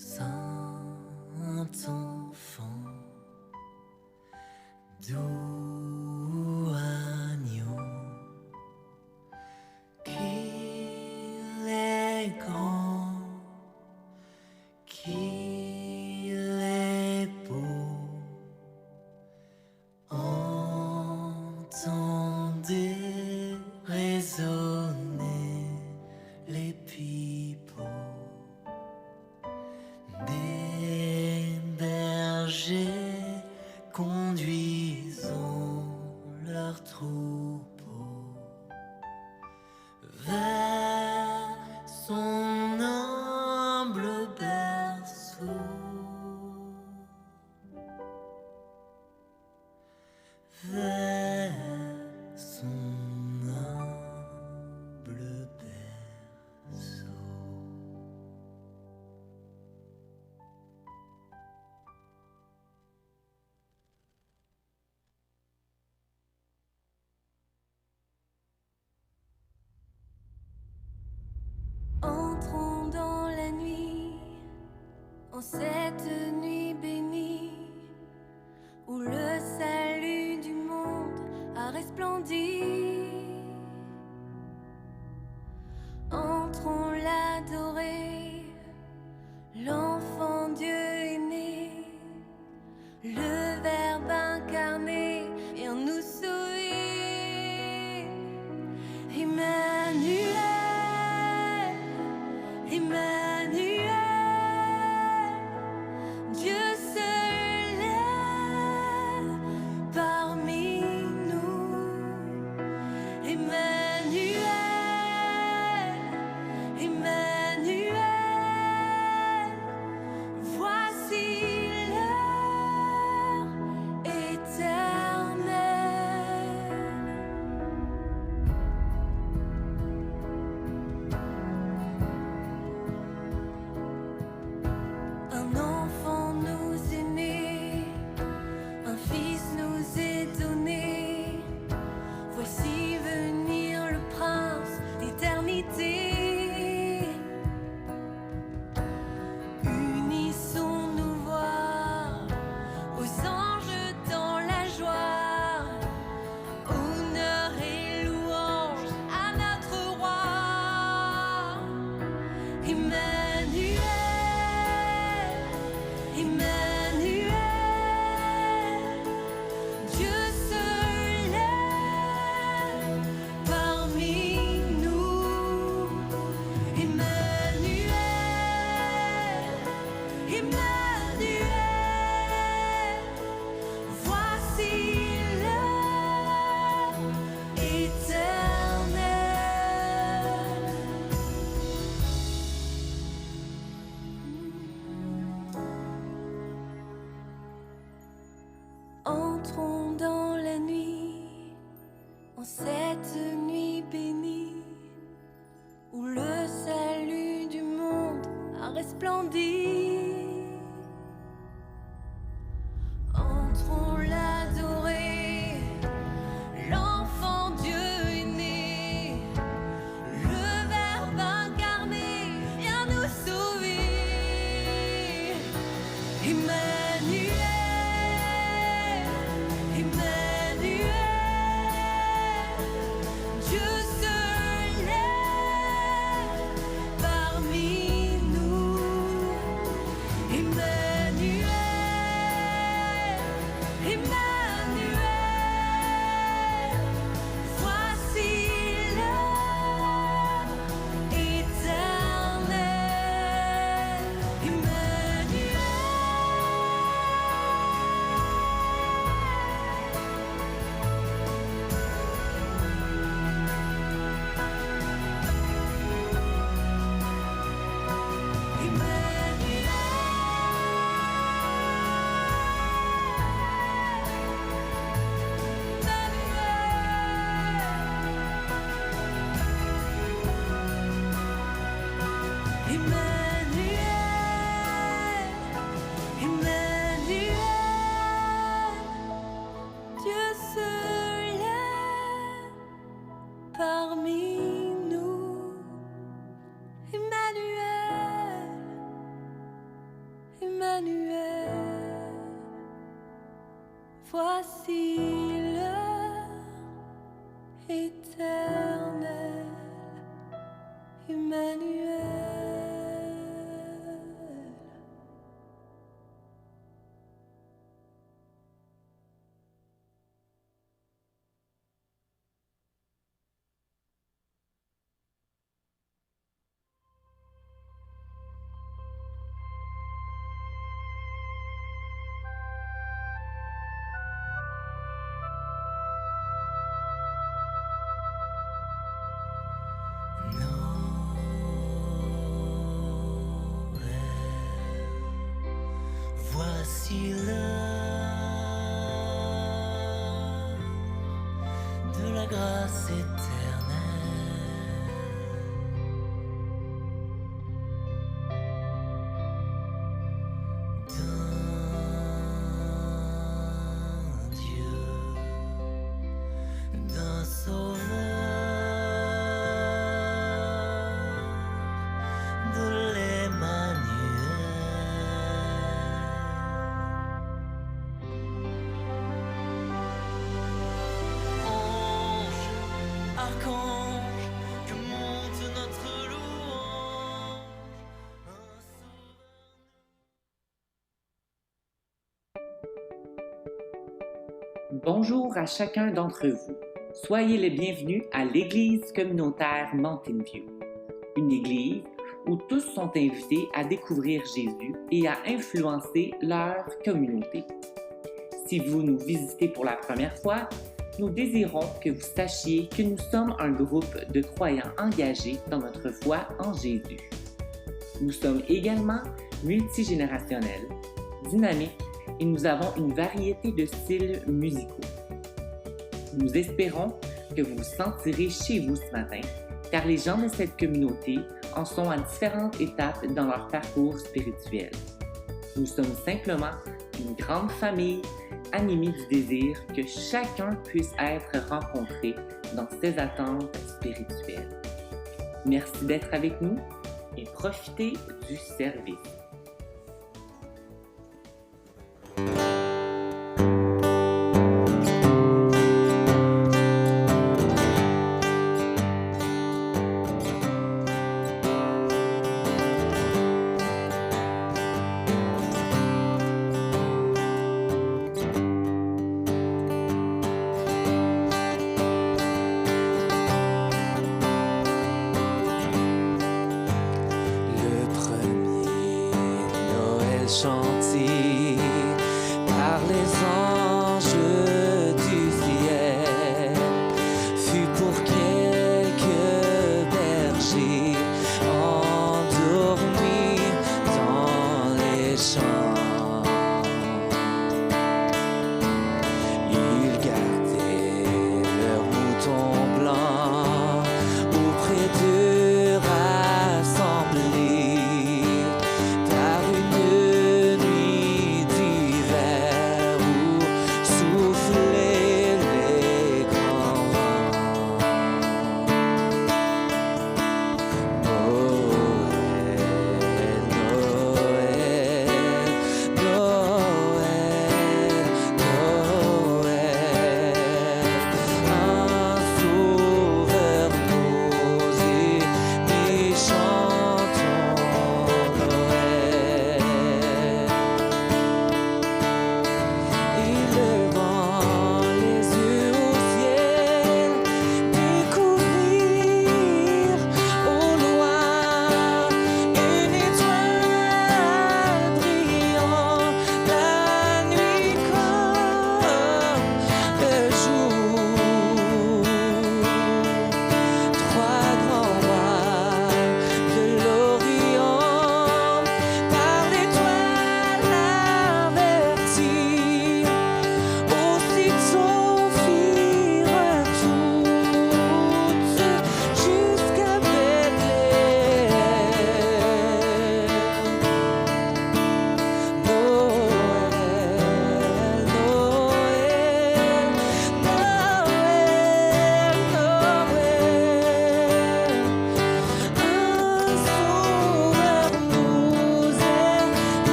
Saint-Enfant, doux agneau, qu'il est grand, qu'il est beau, entendez résonner les pipeaux des bergers conduisant leurs troupeaux vers son humble berceau, vers son humble berceau. Entrons dans la nuit, en cette nuit bénie, où le salut du monde a resplendi. Entrons l'adorer, l'enfant Dieu est né, le Verbe incarné vient nous sauver. Emmanuel, Emmanuel, Dieu seul est parmi nous. Emmanuel, Emmanuel, voici l'heure éternelle. Un enfant nous est né, un fils nous est donné. Voici venir le prince d'éternité. Unissons nos voix aux anges dans la joie. Honneur et louange à notre roi. Emmanuel, Emmanuel, Dieu seul est parmi nous. Emmanuel, Emmanuel, voici l'heure éternelle. Entrons dans la nuit, en cette nuit bénie, où le salut du monde a resplendi. Entrons l'adorer, l'enfant Dieu est né, le Verbe incarné vient nous sauver. Emmanuel, Emmanuel, Dieu seul est parmi nous. Emmanuel, Emmanuel, voici l'heure éternelle. Emmanuel, Emmanuel, voici l'heure éternelle. Emmanuel. Voici l'heure de la grâce éternelle. D'un Dieu, d'un Sauveur, de l'Emmanuel. Archange, que monte notre louange. Bonjour à chacun d'entre vous. Soyez les bienvenus à l'Église communautaire Mountain View, une église où tous sont invités à découvrir Jésus et à influencer leur communauté. Si vous nous visitez pour la première fois, nous désirons que vous sachiez que nous sommes un groupe de croyants engagés dans notre foi en Jésus. Nous sommes également multigénérationnels, dynamiques et nous avons une variété de styles musicaux. Nous espérons que vous vous sentirez chez vous ce matin, car les gens de cette communauté en sont à différentes étapes dans leur parcours spirituel. Nous sommes simplement une grande famille animée du désir que chacun puisse être rencontré dans ses attentes spirituelles. Merci d'être avec nous et profitez du service. Chanté par les anges du ciel fut pour quelques bergers endormis dans les champs. Ils gardaient leurs moutons blancs auprès d'eux rassemblés.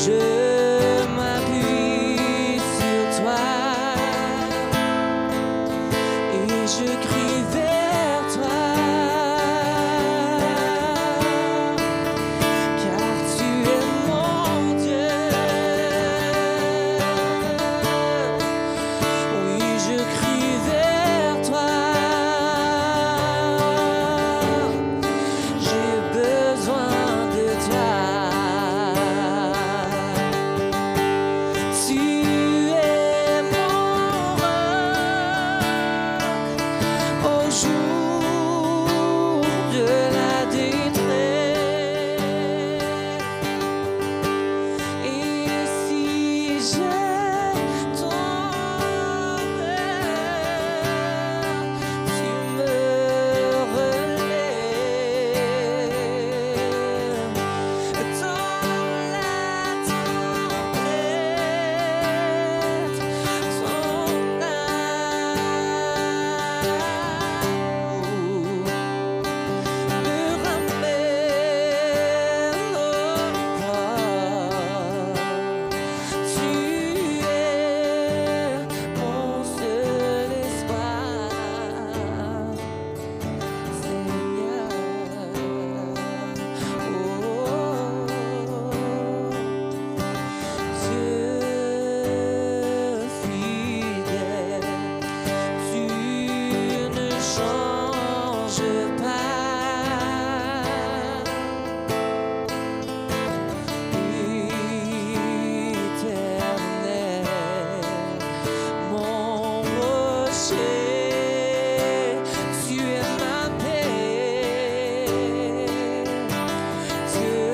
Je m'appuie sur toi et je crie vers toi, car tu es mon Dieu. Oui, je crie vers toi. J'ai besoin de toi. Tu es mon roc au jour de la détresse. Et si je tombe, tu me relèves. Dans la tempête, ton amour me ramène au port. Tu es mon seul espoir, Seigneur. Dieu fidèle, tu ne changes pas. Éternel, mon rocher, tu es ma paix. Dieu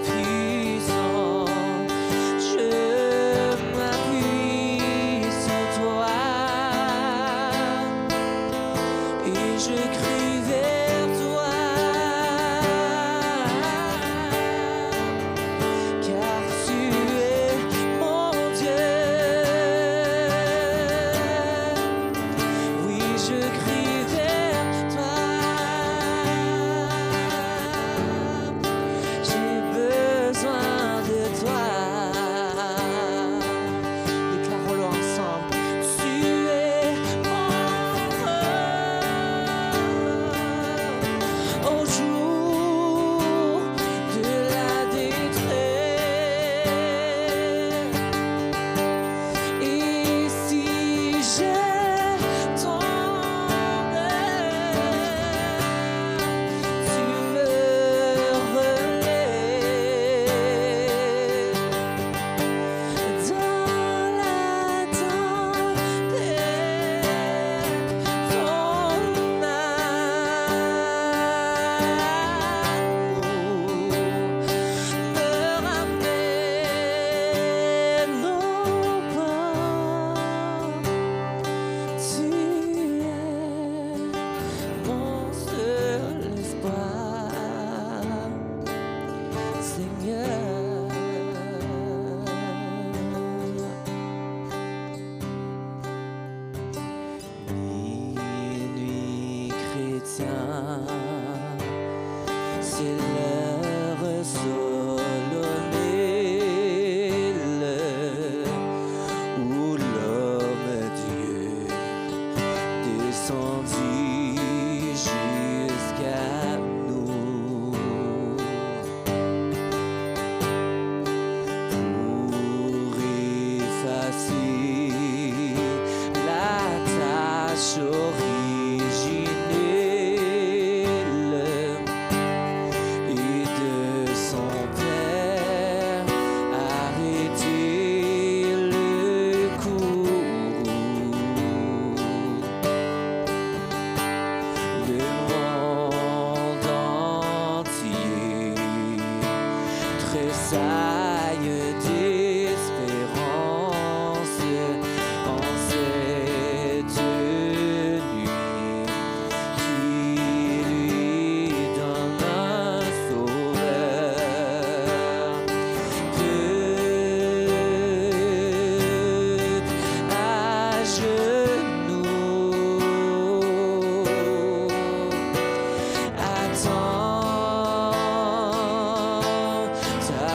puissant, je m'appuie sur toi et je crie vers toi, car tu es mon Dieu. Oui, je crie vers toi. J'ai besoin de toi. Déclarons-le ensemble. Tu es mon roc au jour de la détresse. Et si je tombe, tu me relèves. Dans la tempête, ton amour me ramène au port. Tu es mon seul espoir, Seigneur. Minuit chrétien, c'est l'heure solennelle où l'homme-dieu descendit jusqu'à nous pour effacer la tâche originelle et de son Père arrêter le courroux. Le monde entier tressaille d'espérance en cette nuit qui lui donne un sauveur. Tout à genoux attend ta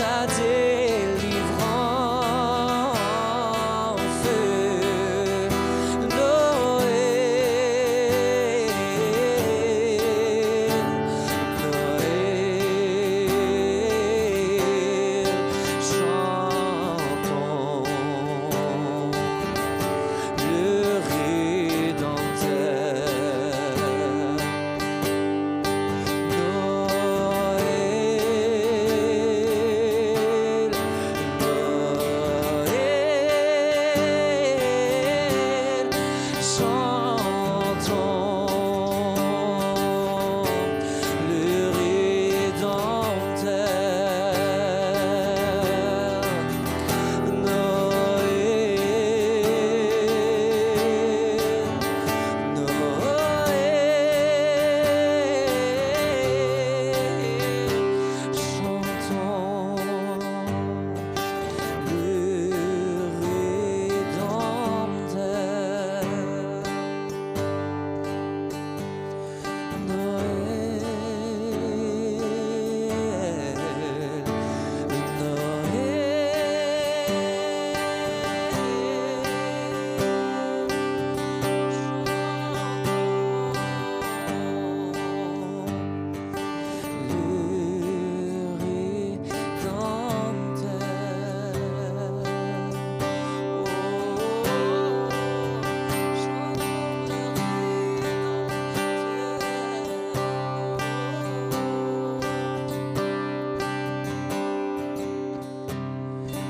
ta délivrance.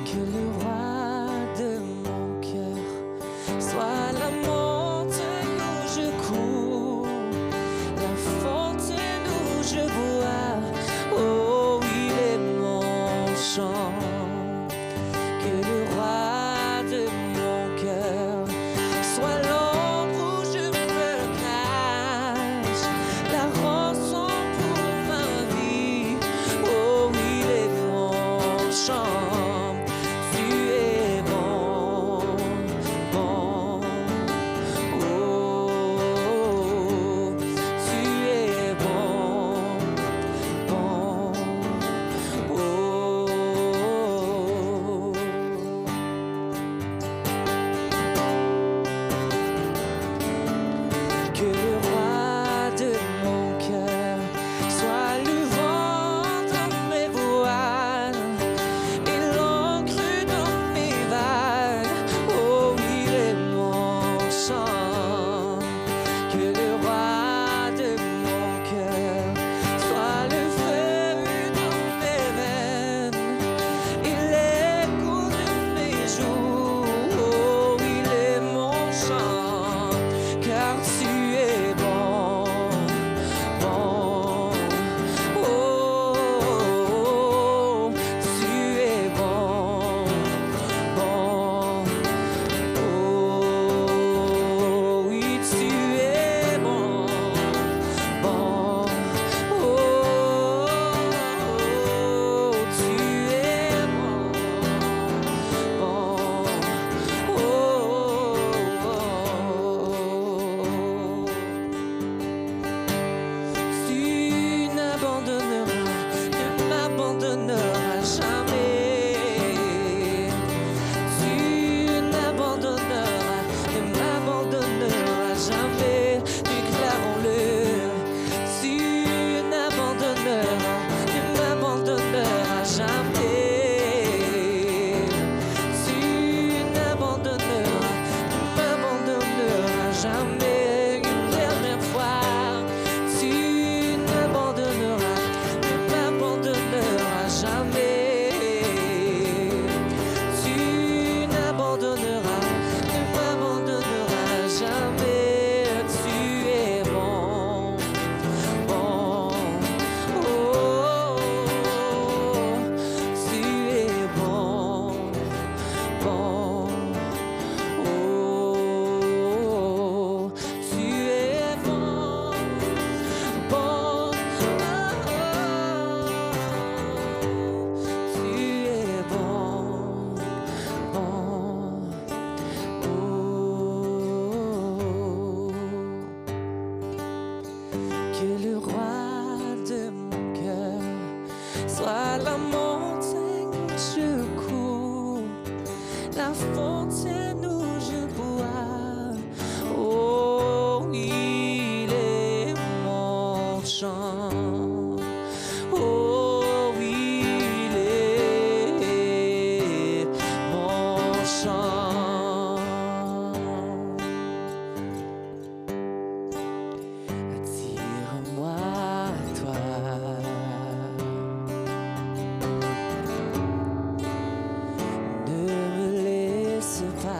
Que le roi de mon cœur soit la montagne où je cours, la fontaine où je bois. Oh, il est mon chant. Que le roi de mon cœur soit l'ombre où je me cache, la rançon pour ma vie. Oh, il est mon chant. Que le roi de mon cœur soit le vent dans mes voiles et ta fontaine où je bois. Oh, il est mon chant. Oh, il est mon chant. Attire-moi à toi. Ne me laisse pas.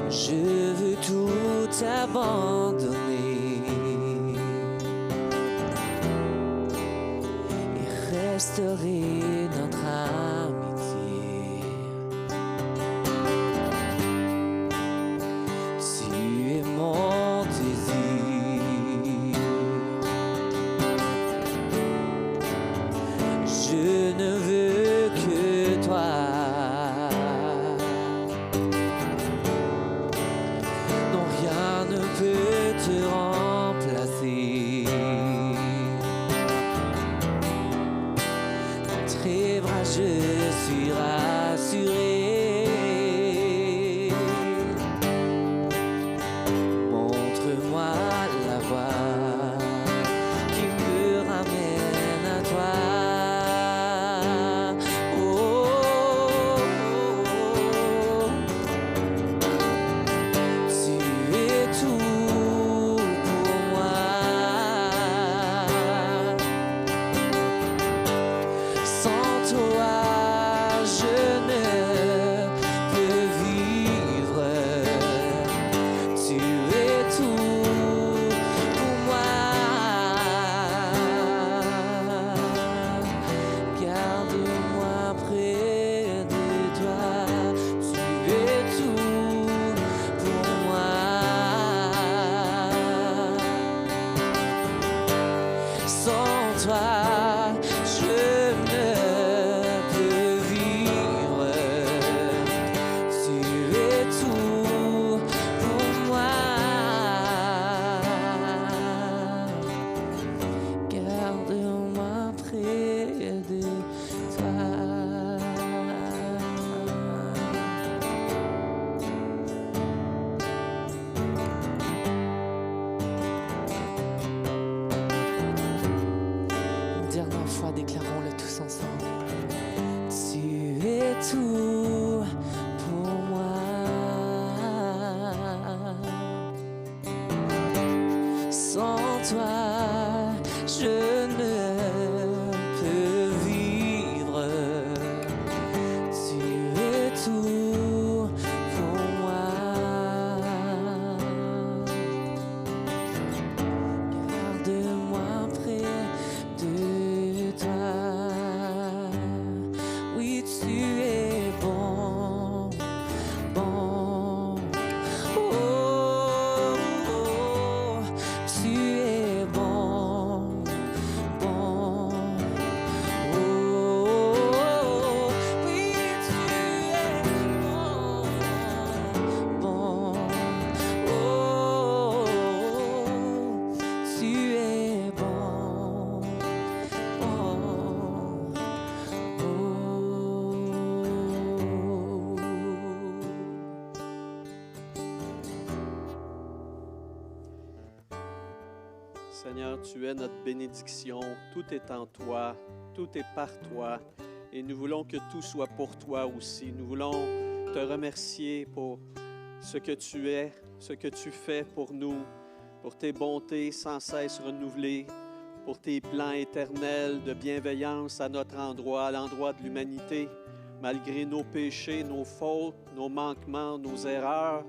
Je veux tout abandonner et restaurer notre amitié. Tu es mon désir. Je ne veux que toi. Non, rien ne peut te remplacer. Dans tes bras, je suis rassuré. Montre-moi la voie qui me ramène à toi. Oh, tu es tout pour moi. Sans toi, je ne peux vivre. Tu es tout pour moi. Garde-moi près de toi. Tu es tout pour moi. Sans toi, je ne peux vivre. Tu es tout pour moi. Garde-moi près de toi. Une dernière fois, déclarons-le tous ensemble. Tu es tout pour moi. Sans toi, je ne peux vivre. Tu es tout pour moi. Garde-moi près de toi. Oui, tu es bon, bon. Oh, oh, tu es bon, bon. Oh, oui, tu es bon, bon. Oh, tu es bon, bon. Seigneur, tu es notre bénédiction. Tout est en toi, tout est par toi. Et nous voulons que tout soit pour toi aussi. Nous voulons te remercier pour ce que tu es, ce que tu fais pour nous, pour tes bontés sans cesse renouvelées, pour tes plans éternels de bienveillance à notre endroit, à l'endroit de l'humanité, malgré nos péchés, nos fautes, nos manquements, nos erreurs,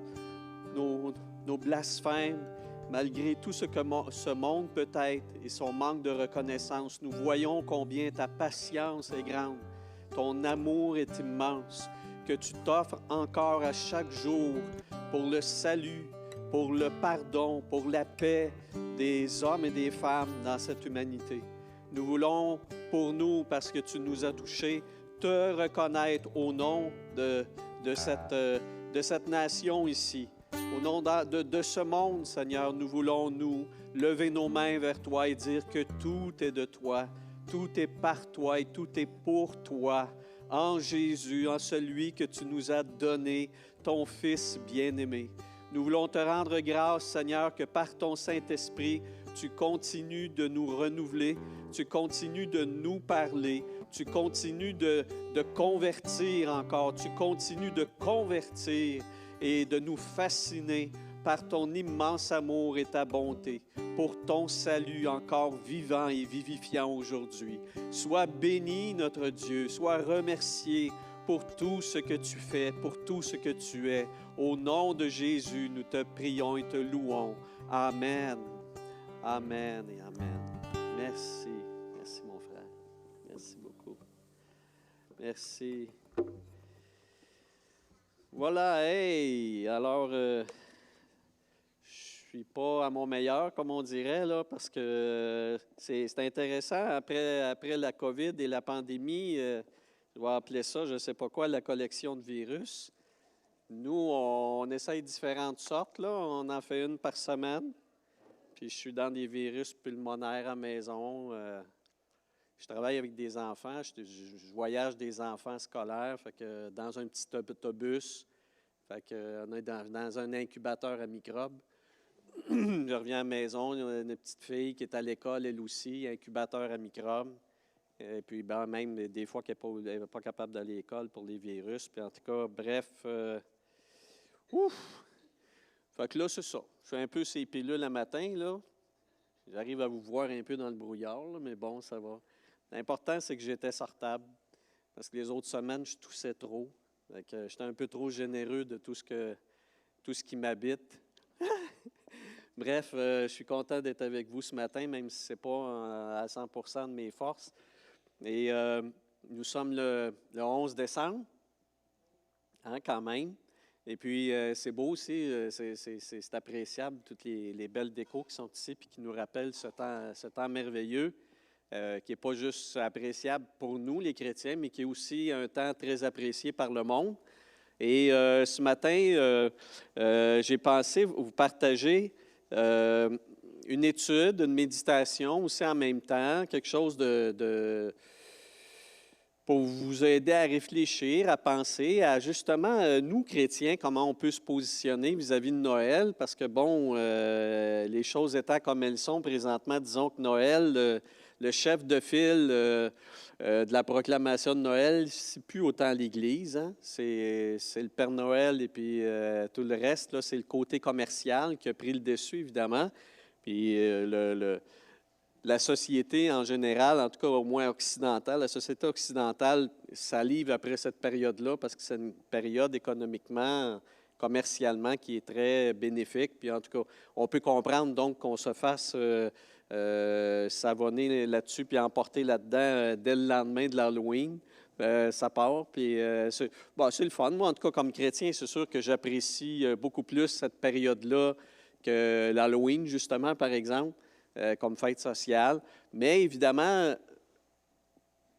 nos blasphèmes. Malgré tout ce que ce monde peut être et son manque de reconnaissance, nous voyons combien ta patience est grande, ton amour est immense, que tu t'offres encore à chaque jour pour le salut, pour le pardon, pour la paix des hommes et des femmes dans cette humanité. Nous voulons, pour nous, parce que tu nous as touchés, te reconnaître au nom de cette nation ici. Au nom de ce monde, Seigneur, nous voulons nous lever nos mains vers toi et dire que tout est de toi, Tout est par toi et tout est pour toi. En Jésus, en celui que tu nous as donné, ton Fils bien-aimé. Nous voulons te rendre grâce, Seigneur, que par ton Saint-Esprit, tu continues de nous renouveler, tu continues de nous parler, tu continues de convertir encore, tu continues de convertir et de nous fasciner par ton immense amour et ta bonté, pour ton salut encore vivant et vivifiant aujourd'hui. Sois béni, notre Dieu, sois remercié pour tout ce que tu fais, pour tout ce que tu es. Au nom de Jésus, nous te prions et te louons. Amen. Amen et amen. Merci. Merci, mon frère. Merci beaucoup. Merci. Voilà, hey! Alors, je suis pas à mon meilleur, comme on dirait, là, parce que c'est intéressant. Après la COVID et la pandémie, je vais appeler ça, je ne sais pas quoi, la collection de virus. Nous, on essaye différentes sortes, là. On en fait une par semaine. Puis je suis dans des virus pulmonaires à la maison. Je travaille avec des enfants. Je voyage des enfants scolaires. Fait que dans un petit autobus. Fait que on est dans un incubateur à microbes. Je reviens à la maison. Il y a une petite fille qui est à l'école, elle aussi, incubateur à microbes. Et puis, ben, même des fois qu'elle n'est pas capable d'aller à l'école pour les virus. Puis en tout cas, bref. Ouf! Fait que là, c'est ça. Je fais un peu ces pilules le matin, là. J'arrive à vous voir un peu dans le brouillard, là, mais bon, ça va. L'important, c'est que j'étais sortable. Parce que les autres semaines, je toussais trop. Fait que j'étais un peu trop généreux de tout ce qui m'habite. Bref, je suis content d'être avec vous ce matin, même si ce n'est pas à 100% de mes forces. Et nous sommes le 11 décembre, hein, quand même. Et puis, c'est beau aussi, c'est appréciable, toutes les belles décos qui sont ici puis qui nous rappellent ce temps merveilleux, qui n'est pas juste appréciable pour nous, les chrétiens, mais qui est aussi un temps très apprécié par le monde. Et ce matin, j'ai pensé vous partager une étude, une méditation aussi en même temps, quelque chose pour vous aider à réfléchir, à penser à justement, nous, chrétiens, comment on peut se positionner vis-à-vis de Noël, parce que, bon, les choses étant comme elles sont présentement, disons que Noël, le chef de file de la proclamation de Noël, c'est plus autant l'Église, hein? C'est le Père Noël et puis tout le reste, là, c'est le côté commercial qui a pris le dessus, évidemment, puis la société en général, en tout cas au moins occidentale, la société occidentale salive après cette période-là parce que c'est une période économiquement, commercialement qui est très bénéfique. Puis en tout cas, on peut comprendre donc qu'on se fasse savonner là-dessus puis emporter là-dedans dès le lendemain de l'Halloween. Ça part, puis c'est le fun. Moi, en tout cas, comme chrétien, c'est sûr que j'apprécie beaucoup plus cette période-là que l'Halloween, justement, par exemple. Comme fête sociale. Mais évidemment,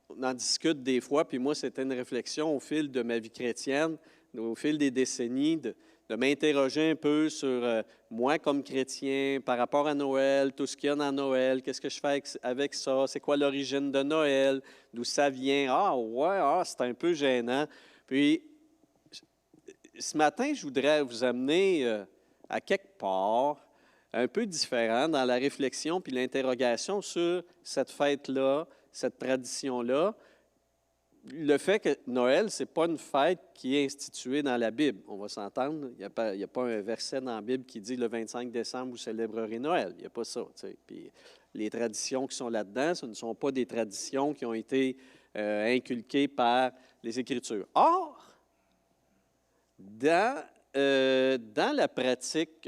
on en discute des fois, puis moi, c'était une réflexion au fil de ma vie chrétienne, au fil des décennies, de m'interroger un peu sur moi comme chrétien, par rapport à Noël, tout ce qu'il y a dans Noël, qu'est-ce que je fais avec ça, c'est quoi l'origine de Noël, d'où ça vient. Ah ouais, c'est un peu gênant. Puis, ce matin, je voudrais vous amener à quelque part un peu différent dans la réflexion puis l'interrogation sur cette fête-là, cette tradition-là. Le fait que Noël, ce n'est pas une fête qui est instituée dans la Bible. On va s'entendre. Il n'y a pas un verset dans la Bible qui dit « Le 25 décembre, vous célébrerez Noël ». Il n'y a pas ça. Puis les traditions qui sont là-dedans, ce ne sont pas des traditions qui ont été inculquées par les Écritures. Or, dans la pratique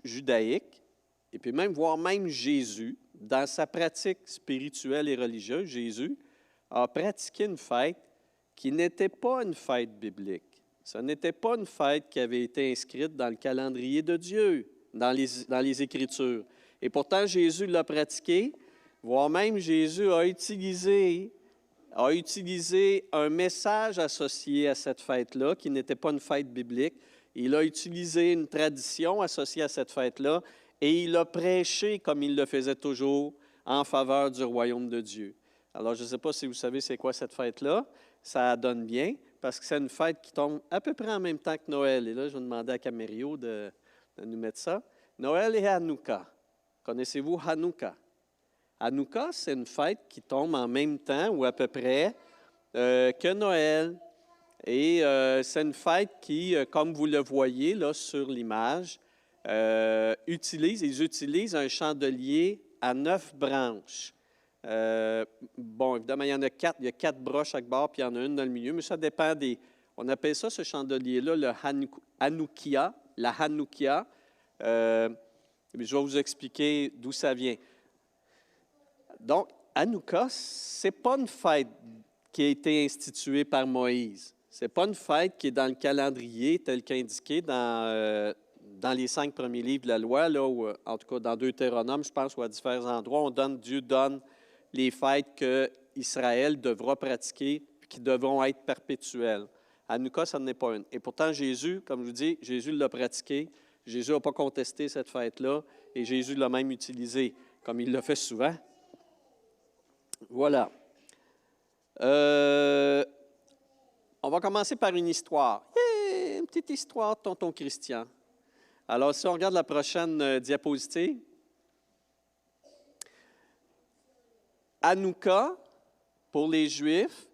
judaïque, et puis voire même Jésus, dans sa pratique spirituelle et religieuse, Jésus a pratiqué une fête qui n'était pas une fête biblique. Ce n'était pas une fête qui avait été inscrite dans le calendrier de Dieu, dans les Écritures. Et pourtant, Jésus l'a pratiqué, voire même Jésus a utilisé un message associé à cette fête-là, qui n'était pas une fête biblique. Il a utilisé une tradition associée à cette fête-là et il a prêché, comme il le faisait toujours, en faveur du royaume de Dieu. Alors, je ne sais pas si vous savez c'est quoi cette fête-là. Ça donne bien, parce que c'est une fête qui tombe à peu près en même temps que Noël. Et là, je vais demander à Camério de nous mettre ça. Noël et Hanouka. Connaissez-vous Hanouka? Hanouka, c'est une fête qui tombe en même temps ou à peu près que Noël. Et c'est une fête qui, comme vous le voyez là sur l'image, ils utilisent un chandelier à 9 branches. Bon, évidemment, il y en a 4. Il y a 4 bras à chaque bord, puis il y en a une dans le milieu, mais ça dépend des... On appelle ça, ce chandelier-là, le Hanoukia, la Hanoukia. Je vais vous expliquer d'où ça vient. Donc, Hanouka, ce n'est pas une fête qui a été instituée par Moïse. Ce n'est pas une fête qui est dans le calendrier tel qu'indiqué dans les 5 premiers livres de la loi, là, où, en tout cas dans Deutéronome, je pense, ou à différents endroits, Dieu donne les fêtes qu'Israël devra pratiquer et qui devront être perpétuelles. Hanouka, ça n'en est pas une. Et pourtant, Jésus, comme je vous dis, Jésus l'a pratiqué. Jésus n'a pas contesté cette fête-là et Jésus l'a même utilisée, comme il le fait souvent. Voilà. On va commencer par une histoire. Une petite histoire de tonton Christian. Alors, si on regarde la prochaine diapositive, Hanouka, pour les Juifs,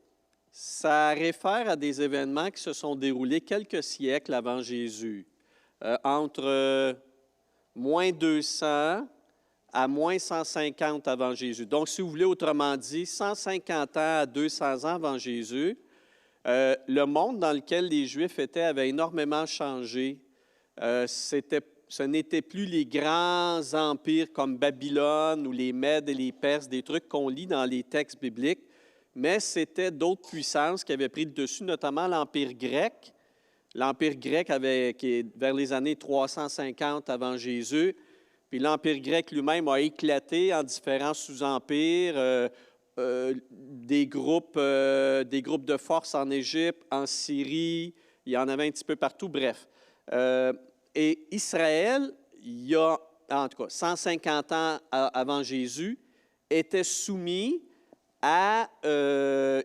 ça réfère à des événements qui se sont déroulés quelques siècles avant Jésus, entre moins 200 à moins 150 avant Jésus. Donc, si vous voulez, autrement dit, 150 ans à 200 ans avant Jésus, le monde dans lequel les Juifs étaient avait énormément changé. Ce n'étaient plus les grands empires comme Babylone ou les Mèdes et les Perses, des trucs qu'on lit dans les textes bibliques, mais c'était d'autres puissances qui avaient pris le dessus, notamment l'Empire grec. L'Empire grec qui est vers les années 350 avant Jésus, puis l'Empire grec lui-même a éclaté en différents sous-empires, des groupes de force en Égypte, en Syrie, il y en avait un petit peu partout, bref. Et Israël, il y a, en tout cas, 150 ans avant Jésus, était soumis à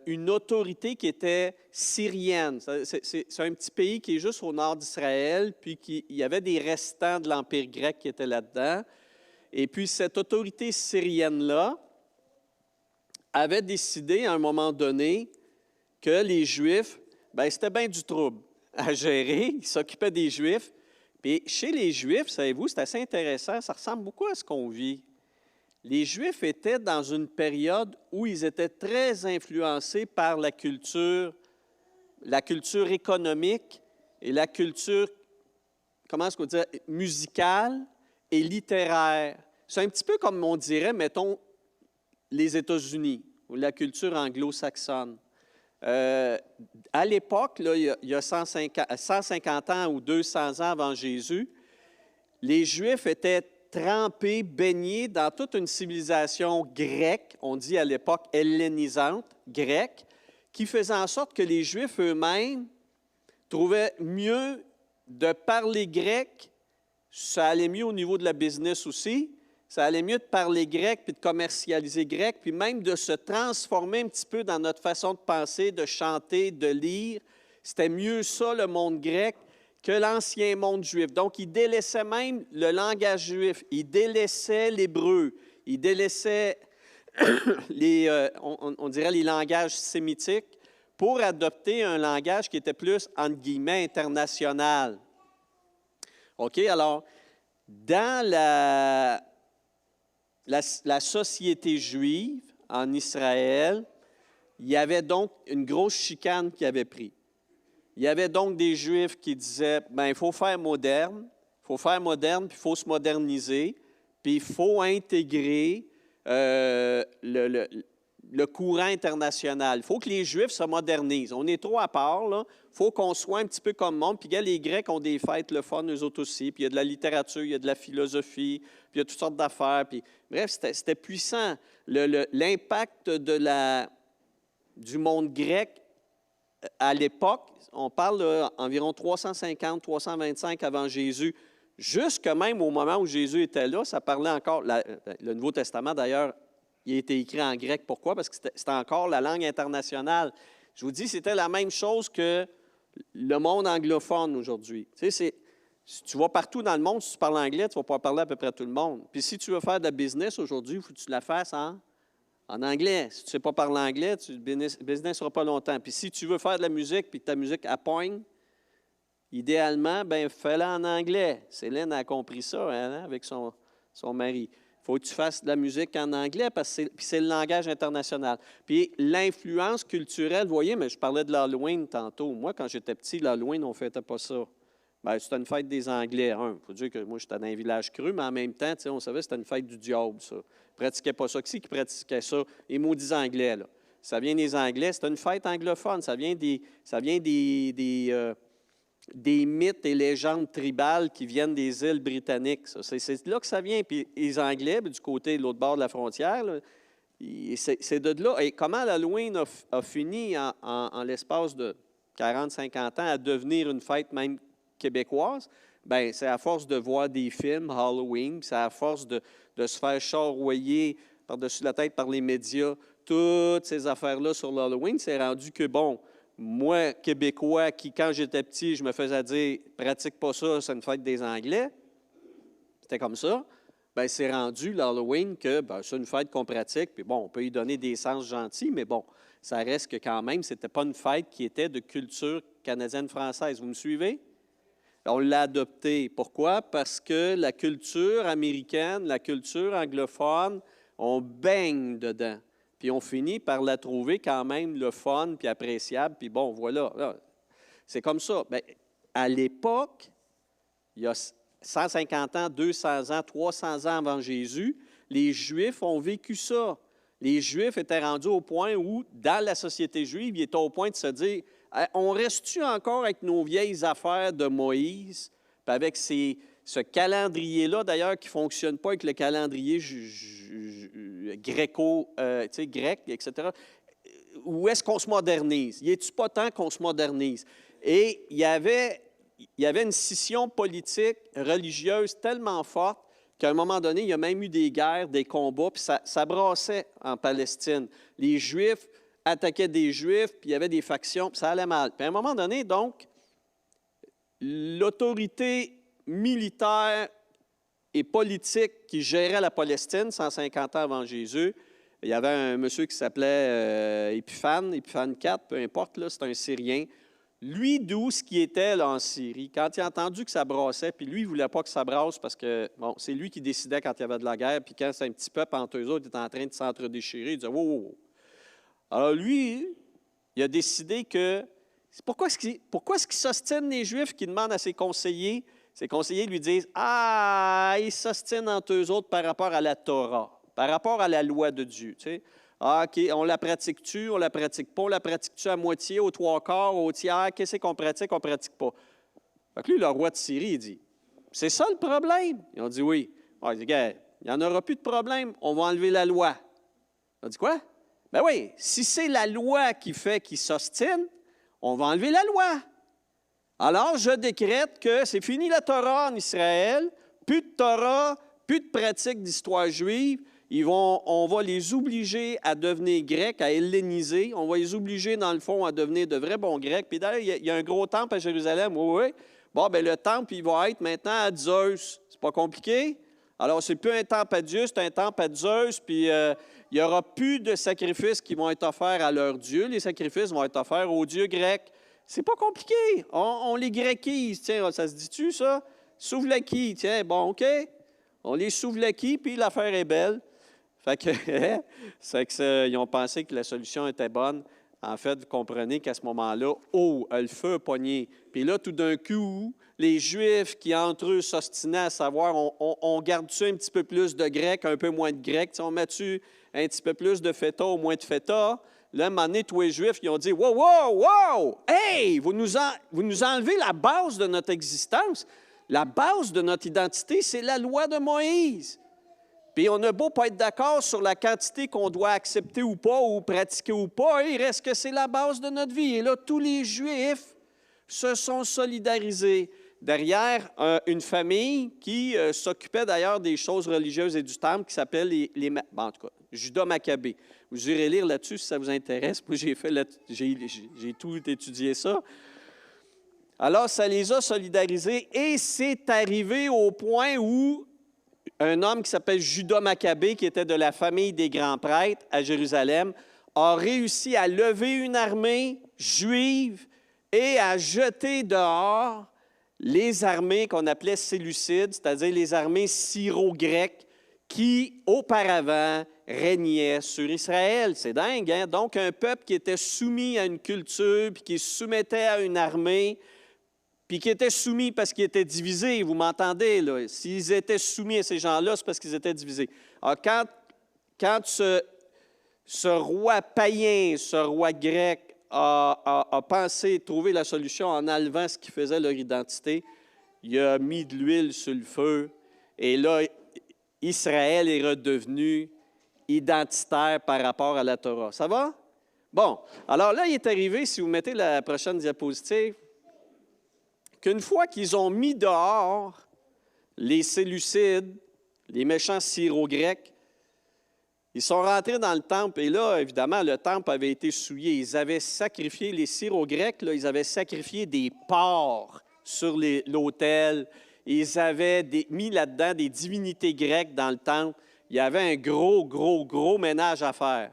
une autorité qui était syrienne. C'est un petit pays qui est juste au nord d'Israël, puis il y avait des restants de l'Empire grec qui étaient là-dedans. Et puis cette autorité syrienne-là avait décidé à un moment donné que les Juifs, bien, c'était bien du trouble à gérer. Ils s'occupaient des Juifs. Puis chez les Juifs, savez-vous, c'est assez intéressant, ça ressemble beaucoup à ce qu'on vit. Les Juifs étaient dans une période où ils étaient très influencés par la culture économique et la culture, comment est-ce qu'on dit, musicale et littéraire. C'est un petit peu comme on dirait, mettons, les États-Unis ou la culture anglo-saxonne. À l'époque, là, il y a 150 ans ou 200 ans avant Jésus, les Juifs étaient trempés, baignés dans toute une civilisation grecque, on dit à l'époque hellénisante, grecque, qui faisait en sorte que les Juifs eux-mêmes trouvaient mieux de parler grec, ça allait mieux au niveau de la business aussi, ça allait mieux de parler grec puis de commercialiser grec, puis même de se transformer un petit peu dans notre façon de penser, de chanter, de lire. C'était mieux ça, le monde grec, que l'ancien monde juif. Donc, il délaissait même le langage juif, il délaissait l'hébreu, il délaissait on dirait les langages sémitiques pour adopter un langage qui était plus, entre guillemets, international. OK? Alors, dans la société juive en Israël, il y avait donc une grosse chicane qui avait pris. Il y avait donc des Juifs qui disaient, bien, il faut faire moderne, puis il faut se moderniser, puis il faut intégrer le courant international. Il faut que les Juifs se modernisent. On est trop à part, là. Il faut qu'on soit un petit peu comme le monde. Puis, les Grecs ont des fêtes, le fun, eux autres aussi. Puis, il y a de la littérature, il y a de la philosophie, puis il y a toutes sortes d'affaires. Puis, bref, c'était puissant. L'impact du monde grec à l'époque, on parle environ 350, 325 avant Jésus, jusque même au moment où Jésus était là, ça parlait encore, le Nouveau Testament d'ailleurs Il a été écrit en grec. Pourquoi? Parce que c'était encore la langue internationale. Je vous dis, c'était la même chose que le monde anglophone aujourd'hui. Tu sais, si tu vas partout dans le monde, si tu parles anglais, tu ne vas pas parler à peu près à tout le monde. Puis si tu veux faire de la business aujourd'hui, il faut que tu la fasses en anglais. Si tu ne sais pas parler anglais, le business ne sera pas longtemps. Puis si tu veux faire de la musique, puis que ta musique pogne, idéalement, bien, fais-la en anglais. Céline a compris ça hein, avec son mari. Il faut que tu fasses de la musique en anglais parce que c'est le langage international. Puis l'influence culturelle, vous voyez, mais je parlais de l'Halloween tantôt. Moi, quand j'étais petit, l'Halloween, on ne fêtait pas ça. Bien, c'était une fête des Anglais. Il faut dire que moi, j'étais dans un village creux, mais en même temps, on savait que c'était une fête du diable, ça. Ils ne pratiquaient pas ça. Qui pratiquait ça? Les maudits Anglais, là. Ça vient des Anglais. C'était une fête anglophone. Ça vient des mythes et légendes tribales qui viennent des îles britanniques. C'est là que ça vient. Puis les Anglais, du côté de l'autre bord de la frontière, c'est de là. Et comment l'Halloween a fini en l'espace de 40-50 ans à devenir une fête même québécoise? Bien, c'est à force de voir des films Halloween, c'est à force de se faire charroyer par-dessus la tête par les médias, toutes ces affaires-là sur l'Halloween, c'est rendu que, bon, moi, Québécois, qui, quand j'étais petit, je me faisais dire « pratique pas ça, c'est une fête des Anglais », c'était comme ça, bien, c'est rendu l'Halloween que c'est une fête qu'on pratique, puis bon, on peut y donner des sens gentils, mais bon, ça reste que quand même, ce n'était pas une fête qui était de culture canadienne-française. Vous me suivez? On l'a adopté. Pourquoi? Parce que la culture américaine, la culture anglophone, on baigne dedans. Puis on finit par la trouver quand même le fun, puis appréciable, puis bon, voilà. Là, c'est comme ça. Bien, à l'époque, il y a 150 ans, 200 ans, 300 ans avant Jésus, les Juifs ont vécu ça. Les Juifs étaient rendus au point où, dans la société juive, ils étaient au point de se dire « On reste-tu encore avec nos vieilles affaires de Moïse, puis avec ce calendrier-là, d'ailleurs, qui ne fonctionne pas avec le calendrier grec, etc. Où est-ce qu'on se modernise? Y est-tu pas temps qu'on se modernise? » Et il y avait une scission politique, religieuse tellement forte qu'à un moment donné, il y a même eu des guerres, des combats, puis ça brassait en Palestine. Les Juifs attaquaient des Juifs, puis il y avait des factions, puis ça allait mal. Puis à un moment donné, donc, l'autorité militaire et politique qui gérait la Palestine 150 ans avant Jésus, il y avait un monsieur qui s'appelait Épiphane IV, peu importe, là, c'est un Syrien. Lui, d'où ce qui était là, en Syrie, quand il a entendu que ça brassait, puis lui, il ne voulait pas que ça brasse parce que, bon, c'est lui qui décidait quand il y avait de la guerre, puis quand c'est un petit peuple entre eux autres, il était en train de s'entre-déchirer, il disait « Wow, wow, wow ». Alors lui, il a décidé que... Pourquoi est-ce qu'il s'ostine les Juifs qui demandent à ses conseillers lui disent « Ah, ils s'ostinent entre eux autres par rapport à la Torah, par rapport à la loi de Dieu. » Tu sais? Ah, OK, on la pratique-tu, on la pratique pas, on la pratique-tu à moitié, aux trois quarts, au tiers, qu'est-ce qu'on pratique, on pratique pas. Fait que lui, le roi de Syrie, il dit, c'est ça le problème? Ils ont dit oui. Il dit, il n'y en aura plus de problème, on va enlever la loi. Il a dit quoi? Ben oui, si c'est la loi qui fait qu'ils s'ostinent, on va enlever la loi. Alors, je décrète que c'est fini la Torah en Israël, plus de Torah, plus de pratique d'histoire juive. On va les obliger à devenir grecs, à helléniser. On va les obliger, dans le fond, à devenir de vrais bons grecs. Puis d'ailleurs, il y a un gros temple à Jérusalem. Oui. Bon, bien, le temple, il va être maintenant à Zeus. C'est pas compliqué. Alors, c'est plus un temple à Dieu, c'est un temple à Zeus. Puis, il n'y aura plus de sacrifices qui vont être offerts à leur Dieu. Les sacrifices vont être offerts aux dieux grecs. C'est pas compliqué. On les gréquise. Tiens, ça se dit-tu, ça? Souvlaki. Tiens, bon, OK. On les souvlaki, puis l'affaire est belle. Fait que, c'est que ils ont pensé que la solution était bonne. En fait, vous comprenez qu'à ce moment-là, le feu a pogné. Puis là, tout d'un coup, les Juifs qui, entre eux, s'ostinaient à savoir, on garde-tu un petit peu plus de grec, un peu moins de grec? On met-tu un petit peu plus de feta ou moins de feta? Là, à un moment donné, tous les Juifs, ils ont dit, wow, wow, wow! Hey! Vous nous enlevez la base de notre existence. La base de notre identité, c'est la loi de Moïse. Puis on a beau pas être d'accord sur la quantité qu'on doit accepter ou pas, ou pratiquer ou pas, il reste que c'est la base de notre vie. Et là, tous les Juifs se sont solidarisés derrière une famille qui s'occupait d'ailleurs des choses religieuses et du temple qui s'appelle en tout cas, Judas Maccabée. Vous irez lire là-dessus si ça vous intéresse. Moi, j'ai tout étudié ça. Alors, ça les a solidarisés et c'est arrivé au point où un homme qui s'appelle Judas Maccabée, qui était de la famille des grands prêtres à Jérusalem, a réussi à lever une armée juive et à jeter dehors les armées qu'on appelait séleucides, c'est-à-dire les armées syro-grecques qui, auparavant, régnaient sur Israël. C'est dingue, hein? Donc, un peuple qui était soumis à une culture, puis qui se soumettait à une armée, puis qui était soumis parce qu'ils étaient divisés. Vous m'entendez, là? S'ils étaient soumis à ces gens-là, c'est parce qu'ils étaient divisés. Alors, quand ce roi païen, ce roi grec, a pensé trouver la solution en enlevant ce qui faisait leur identité, il a mis de l'huile sur le feu, et là, Israël est redevenu identitaire par rapport à la Torah. Ça va? Bon, alors là, il est arrivé, si vous mettez la prochaine diapositive, qu'une fois qu'ils ont mis dehors les Séleucides, les méchants Syro-Grecs, ils sont rentrés dans le temple et là, évidemment, le temple avait été souillé. Ils avaient sacrifié, les Syro-Grecs, là, ils avaient sacrifié des porcs sur l'autel. Ils avaient mis là-dedans des divinités grecques dans le temple. Il y avait un gros ménage à faire.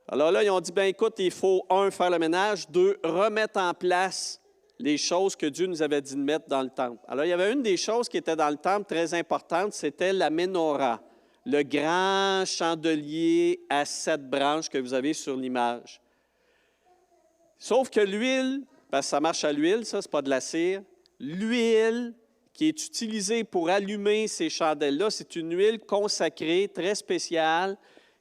Alors là, ils ont dit, bien écoute, il faut, faire le ménage, 2, remettre en place les choses que Dieu nous avait dit de mettre dans le temple. Alors, il y avait une des choses qui était dans le temple très importante, c'était la menorah, le grand chandelier à 7 branches que vous avez sur l'image. Sauf que l'huile, parce que ça marche à l'huile, ça, c'est pas de la cire, l'huile qui est utilisée pour allumer ces chandelles-là, c'est une huile consacrée, très spéciale,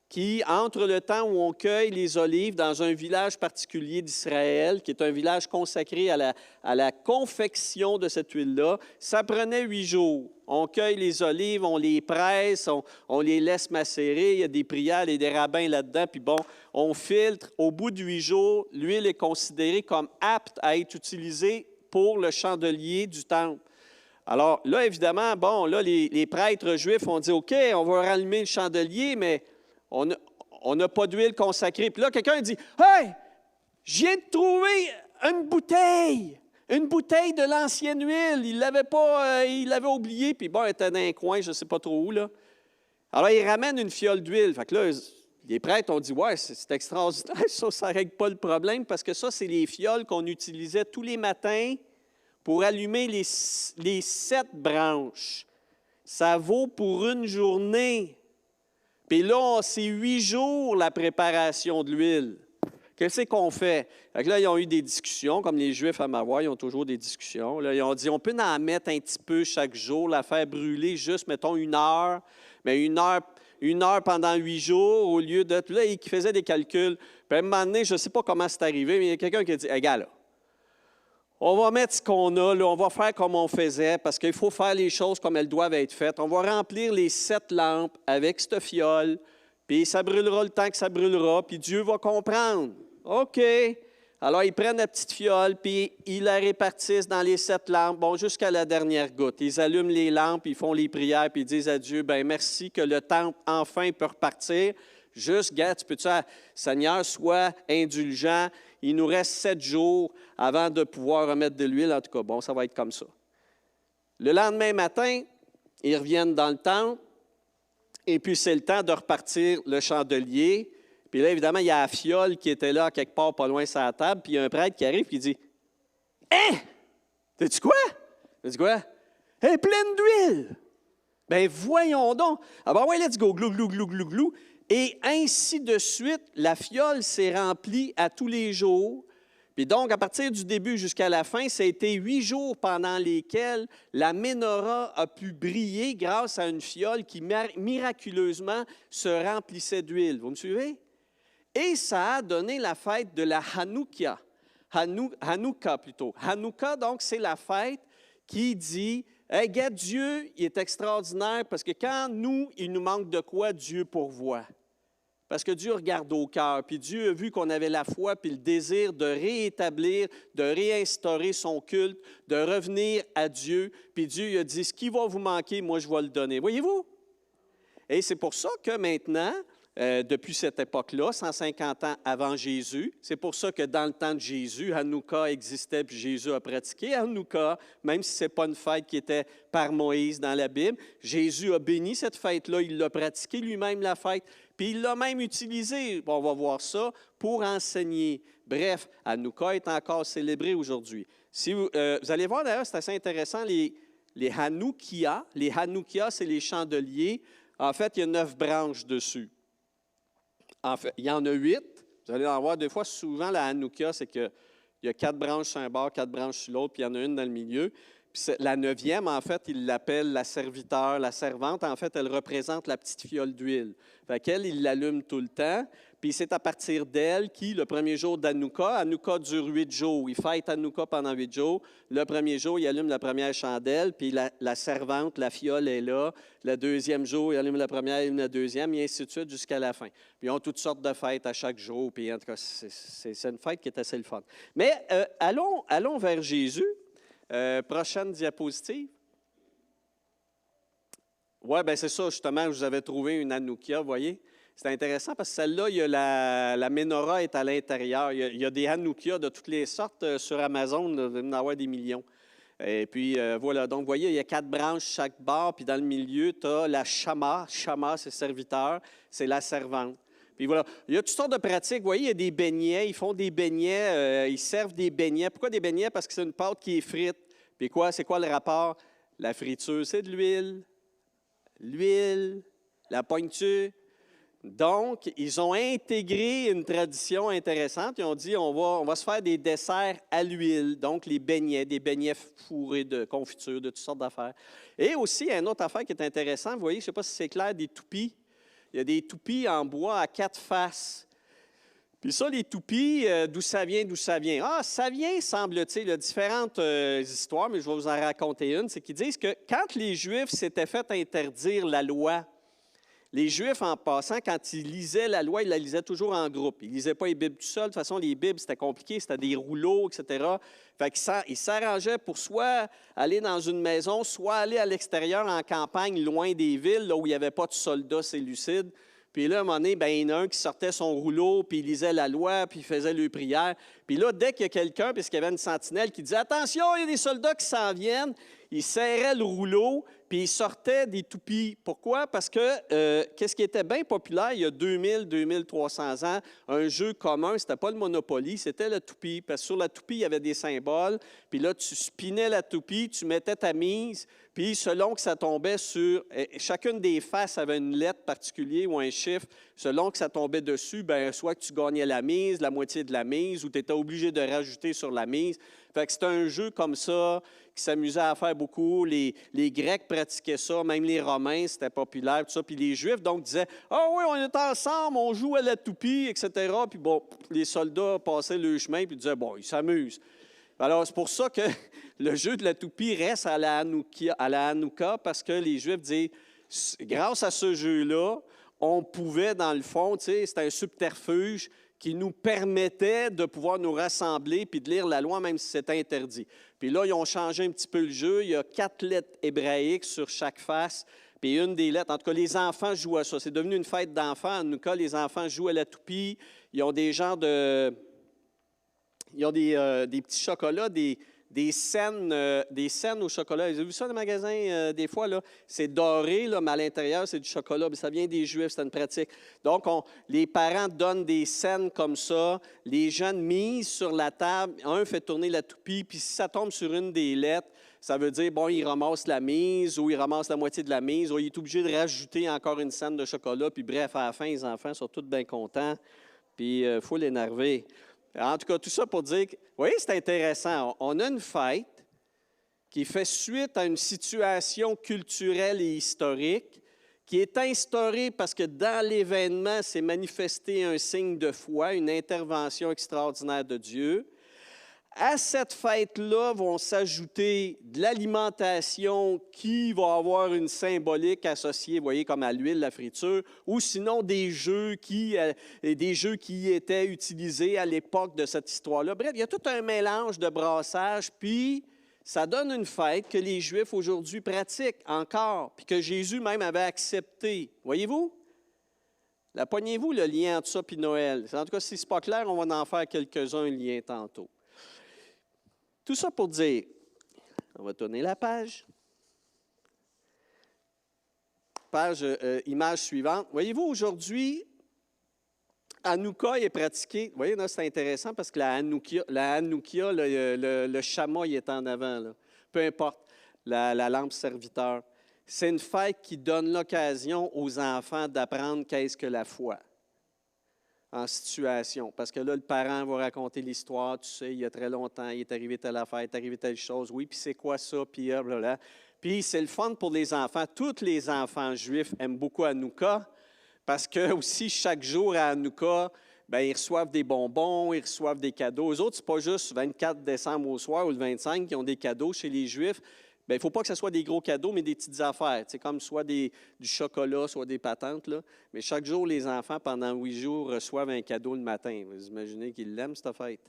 qui, entre le temps où on cueille les olives dans un village particulier d'Israël, qui est un village consacré à la confection de cette huile-là, ça prenait 8 jours. On cueille les olives, on les presse, on les laisse macérer, il y a des prières et des rabbins là-dedans, puis bon, on filtre. Au bout de 8 jours, l'huile est considérée comme apte à être utilisée pour le chandelier du temple. Alors là, évidemment, bon, là, les prêtres juifs ont dit, OK, on va rallumer le chandelier, mais on n'a pas d'huile consacrée. Puis là, quelqu'un dit, « Hey, je viens de trouver une bouteille de l'ancienne huile. Il l'avait oubliée, puis bon, elle était dans un coin, je ne sais pas trop où, là. » Alors, il ramène une fiole d'huile. Fait que là, les prêtres ont dit, « Ouais, c'est extraordinaire, ça ne règle pas le problème, parce que ça, c'est les fioles qu'on utilisait tous les matins pour allumer les 7 branches. Ça vaut pour une journée. » Puis là, c'est 8 jours la préparation de l'huile. Qu'est-ce qu'on fait? Fait que là, ils ont eu des discussions, comme les Juifs à Marois, ils ont toujours des discussions. Là, ils ont dit, on peut en mettre un petit peu chaque jour, la faire brûler juste, mettons, 1 heure, mais 1 heure pendant 8 jours au lieu de... Puis là, ils faisaient des calculs. Puis à un moment donné, je ne sais pas comment c'est arrivé, mais il y a quelqu'un qui a dit, hey, gars, là, on va mettre ce qu'on a, là, on va faire comme on faisait, parce qu'il faut faire les choses comme elles doivent être faites. On va remplir les 7 lampes avec cette fiole, puis ça brûlera le temps que ça brûlera, puis Dieu va comprendre. OK. Alors, ils prennent la petite fiole, puis ils la répartissent dans les 7 lampes, bon, jusqu'à la dernière goutte. Ils allument les lampes, ils font les prières, puis ils disent à Dieu, bien, merci que le temple, enfin, peut repartir. Juste, gars, tu peux-tu, Seigneur, sois indulgent. Il nous reste 7 jours avant de pouvoir remettre de l'huile. En tout cas, bon, ça va être comme ça. Le lendemain matin, ils reviennent dans le temple, et puis c'est le temps de repartir le chandelier. Puis là, évidemment, il y a la fiole qui était là, quelque part, pas loin sur la table, puis il y a un prêtre qui arrive et qui dit « Hein? T'as-tu quoi? » Il dit quoi? « Elle est pleine d'huile! » Bien, voyons donc. Ah ben ouais, let's go, glou, glou, glou, glou, glou. Et ainsi de suite, la fiole s'est remplie à tous les jours. Puis donc, à partir du début jusqu'à la fin, ça a été 8 jours pendant lesquels la menorah a pu briller grâce à une fiole qui miraculeusement se remplissait d'huile. Vous me suivez? Et ça a donné la fête de la Hanouka. Hanouka plutôt. Hanouka, donc, c'est la fête qui dit « Hey, regarde, Dieu, il est extraordinaire parce que quand nous, il nous manque de quoi, Dieu pourvoit. » Parce que Dieu regarde au cœur, puis Dieu a vu qu'on avait la foi, puis le désir de réétablir, de réinstaurer son culte, de revenir à Dieu. Puis Dieu il a dit, ce qui va vous manquer, moi, je vais le donner. Voyez-vous? Et c'est pour ça que maintenant, depuis cette époque-là, 150 ans avant Jésus, c'est pour ça que dans le temps de Jésus, Hanouka existait, puis Jésus a pratiqué Hanouka, même si ce n'est pas une fête qui était par Moïse dans la Bible. Jésus a béni cette fête-là, il l'a pratiqué lui-même la fête, puis il l'a même utilisé, on va voir ça, pour enseigner. Bref, Hanouka est encore célébré aujourd'hui. Si vous allez voir d'ailleurs, c'est assez intéressant, les Hanoukias. Les Hanoukias, c'est les chandeliers. En fait, il y a 9 branches dessus. En fait, il y en a 8. Vous allez en voir des fois, souvent, la Hanouka, c'est qu'il y a 4 branches sur un bord, 4 branches sur l'autre, puis il y en a une dans le milieu. Puis la 9e, en fait, il l'appelle la serviteur, la servante. En fait, elle représente la petite fiole d'huile. Fait qu'elle, il l'allume tout le temps. Puis c'est à partir d'elle qui, le premier jour d'Hanouka, Hanouka dure 8 jours. Il fête Hanouka pendant 8 jours. Le premier jour, il allume la première chandelle, puis la servante, la fiole est là. Le deuxième jour, il allume la première, il allume la deuxième, et ainsi de suite jusqu'à la fin. Puis ils ont toutes sortes de fêtes à chaque jour. Puis en tout cas, c'est une fête qui est assez le fun. Mais allons vers Jésus. Prochaine diapositive. Oui, bien c'est ça, justement, je vous avais trouvé une Hanouka, vous voyez. C'est intéressant parce que celle-là, il y a la menorah est à l'intérieur. Il y a des Hanoukias de toutes les sortes sur Amazon, il va y en avoir des millions. Et puis, voilà. Donc, vous voyez, il y a 4 branches chaque bord, puis dans le milieu, tu as la Shama. Shama, c'est serviteur, c'est la servante. Puis voilà. Il y a toutes sortes de pratiques. Vous voyez, il y a des beignets. Ils font des beignets. Ils servent des beignets. Pourquoi des beignets? Parce que c'est une pâte qui est frite. Puis quoi? C'est quoi le rapport? La friture, c'est de l'huile. L'huile, la pointure. Donc, ils ont intégré une tradition intéressante. Ils ont dit, on va se faire des desserts à l'huile. Donc, les beignets, des beignets fourrés de confiture, de toutes sortes d'affaires. Et aussi, une autre affaire qui est intéressante, vous voyez, je ne sais pas si c'est clair, des toupis. Il y a des toupis en bois à 4 faces. Puis ça, les toupis, d'où ça vient? Ah, ça vient, semble-t-il, il y a différentes histoires, mais je vais vous en raconter une. C'est qu'ils disent que quand les Juifs s'étaient fait interdire la loi, les Juifs, en passant, quand ils lisaient la loi, ils la lisaient toujours en groupe. Ils ne lisaient pas les Bibles tout seuls. De toute façon, les Bibles, c'était compliqué, c'était des rouleaux, etc. Fait qu'ils s'arrangeaient pour soit aller dans une maison, soit aller à l'extérieur, en campagne, loin des villes, là où il n'y avait pas de soldats séleucides. Puis là, à un moment donné, bien, il y en a un qui sortait son rouleau, puis il lisait la loi, puis il faisait le prière. Puis là, dès qu'il y a quelqu'un, puisqu'il y avait une sentinelle qui disait « Attention, il y a des soldats qui s'en viennent », il serrait le rouleau, puis il sortait des toupis. Pourquoi? Parce que qu'est-ce qui était bien populaire il y a 2300 ans, un jeu commun, c'était pas le Monopoly, c'était le toupie. Parce que sur la toupie, il y avait des symboles, puis là, tu spinais la toupie, tu mettais ta mise, puis selon que ça tombait sur... chacune des faces avait une lettre particulière ou un chiffre. Selon que ça tombait dessus, bien, soit que tu gagnais la mise, la moitié de la mise, ou tu étais obligé de rajouter sur la mise. Fait que c'était un jeu comme ça qui s'amusait à faire beaucoup. Les Grecs pratiquaient ça, même les Romains, c'était populaire, tout ça. Puis les Juifs, donc, disaient « Ah oui, on est ensemble, on joue à la toupie, etc. » Puis bon, les soldats passaient le chemin, puis disaient « Bon, ils s'amusent. » Alors, c'est pour ça que le jeu de la toupie reste à la Hanouka, parce que les Juifs disent « Grâce à ce jeu-là, on pouvait, dans le fond, tu sais, c'était un subterfuge qui nous permettait de pouvoir nous rassembler puis de lire la loi, même si c'était interdit. » Puis là, ils ont changé un petit peu le jeu. Il y a 4 lettres hébraïques sur chaque face. Puis une des lettres, en tout cas, les enfants jouent à ça. C'est devenu une fête d'enfants. En tout cas, les enfants jouent à la toupie. Ils ont des genres de... Ils ont des petits chocolats, des scènes au chocolat. Vous avez vu ça dans les magasins, des fois, là? C'est doré, là, mais à l'intérieur, c'est du chocolat. Mais ça vient des Juifs, c'est une pratique. Donc, les parents donnent des scènes comme ça. Les jeunes misent sur la table. Un fait tourner la toupie, puis si ça tombe sur une des lettres, ça veut dire, bon, il ramasse la mise, ou il ramasse la moitié de la mise, ou il est obligé de rajouter encore une scène de chocolat. Puis bref, à la fin, les enfants sont tous bien contents. Puis il faut l'énerver. En tout cas, tout ça pour dire que, vous voyez, c'est intéressant. On a une fête qui fait suite à une situation culturelle et historique qui est instaurée parce que dans l'événement s'est manifesté un signe de foi, une intervention extraordinaire de Dieu. À cette fête-là vont s'ajouter de l'alimentation qui va avoir une symbolique associée, vous voyez, comme à l'huile, la friture, ou sinon des jeux qui étaient utilisés à l'époque de cette histoire-là. Bref, il y a tout un mélange de brassage, puis ça donne une fête que les Juifs aujourd'hui pratiquent encore, puis que Jésus même avait accepté. Voyez-vous? La poignez-vous le lien entre ça et Noël? En tout cas, si ce n'est pas clair, on va en faire quelques-uns, un lien tantôt. Tout ça pour dire, on va tourner la page. Image suivante. Voyez-vous, aujourd'hui, Hanouka est pratiqué. Vous voyez, là, c'est intéressant parce que la Hanoukia, le chameau, il est en avant. Là. Peu importe, la lampe serviteur. C'est une fête qui donne l'occasion aux enfants d'apprendre qu'est-ce que la foi en situation. Parce que là, le parent va raconter l'histoire, tu sais, il y a très longtemps, il est arrivé telle affaire, il est arrivé telle chose, oui, puis c'est quoi ça, puis blablabla. Puis c'est le fun pour les enfants. Tous les enfants juifs aiment beaucoup Hanouka, parce que aussi, chaque jour à Hanouka, bien, ils reçoivent des bonbons, ils reçoivent des cadeaux. Eux autres, ce n'est pas juste le 24 décembre au soir ou le 25 qui ont des cadeaux chez les Juifs. Bien, il ne faut pas que ce soit des gros cadeaux, mais des petites affaires. C'est comme soit du chocolat, soit des patentes. Là. Mais chaque jour, les enfants, pendant 8 jours, reçoivent un cadeau le matin. Vous imaginez qu'ils l'aiment, cette fête.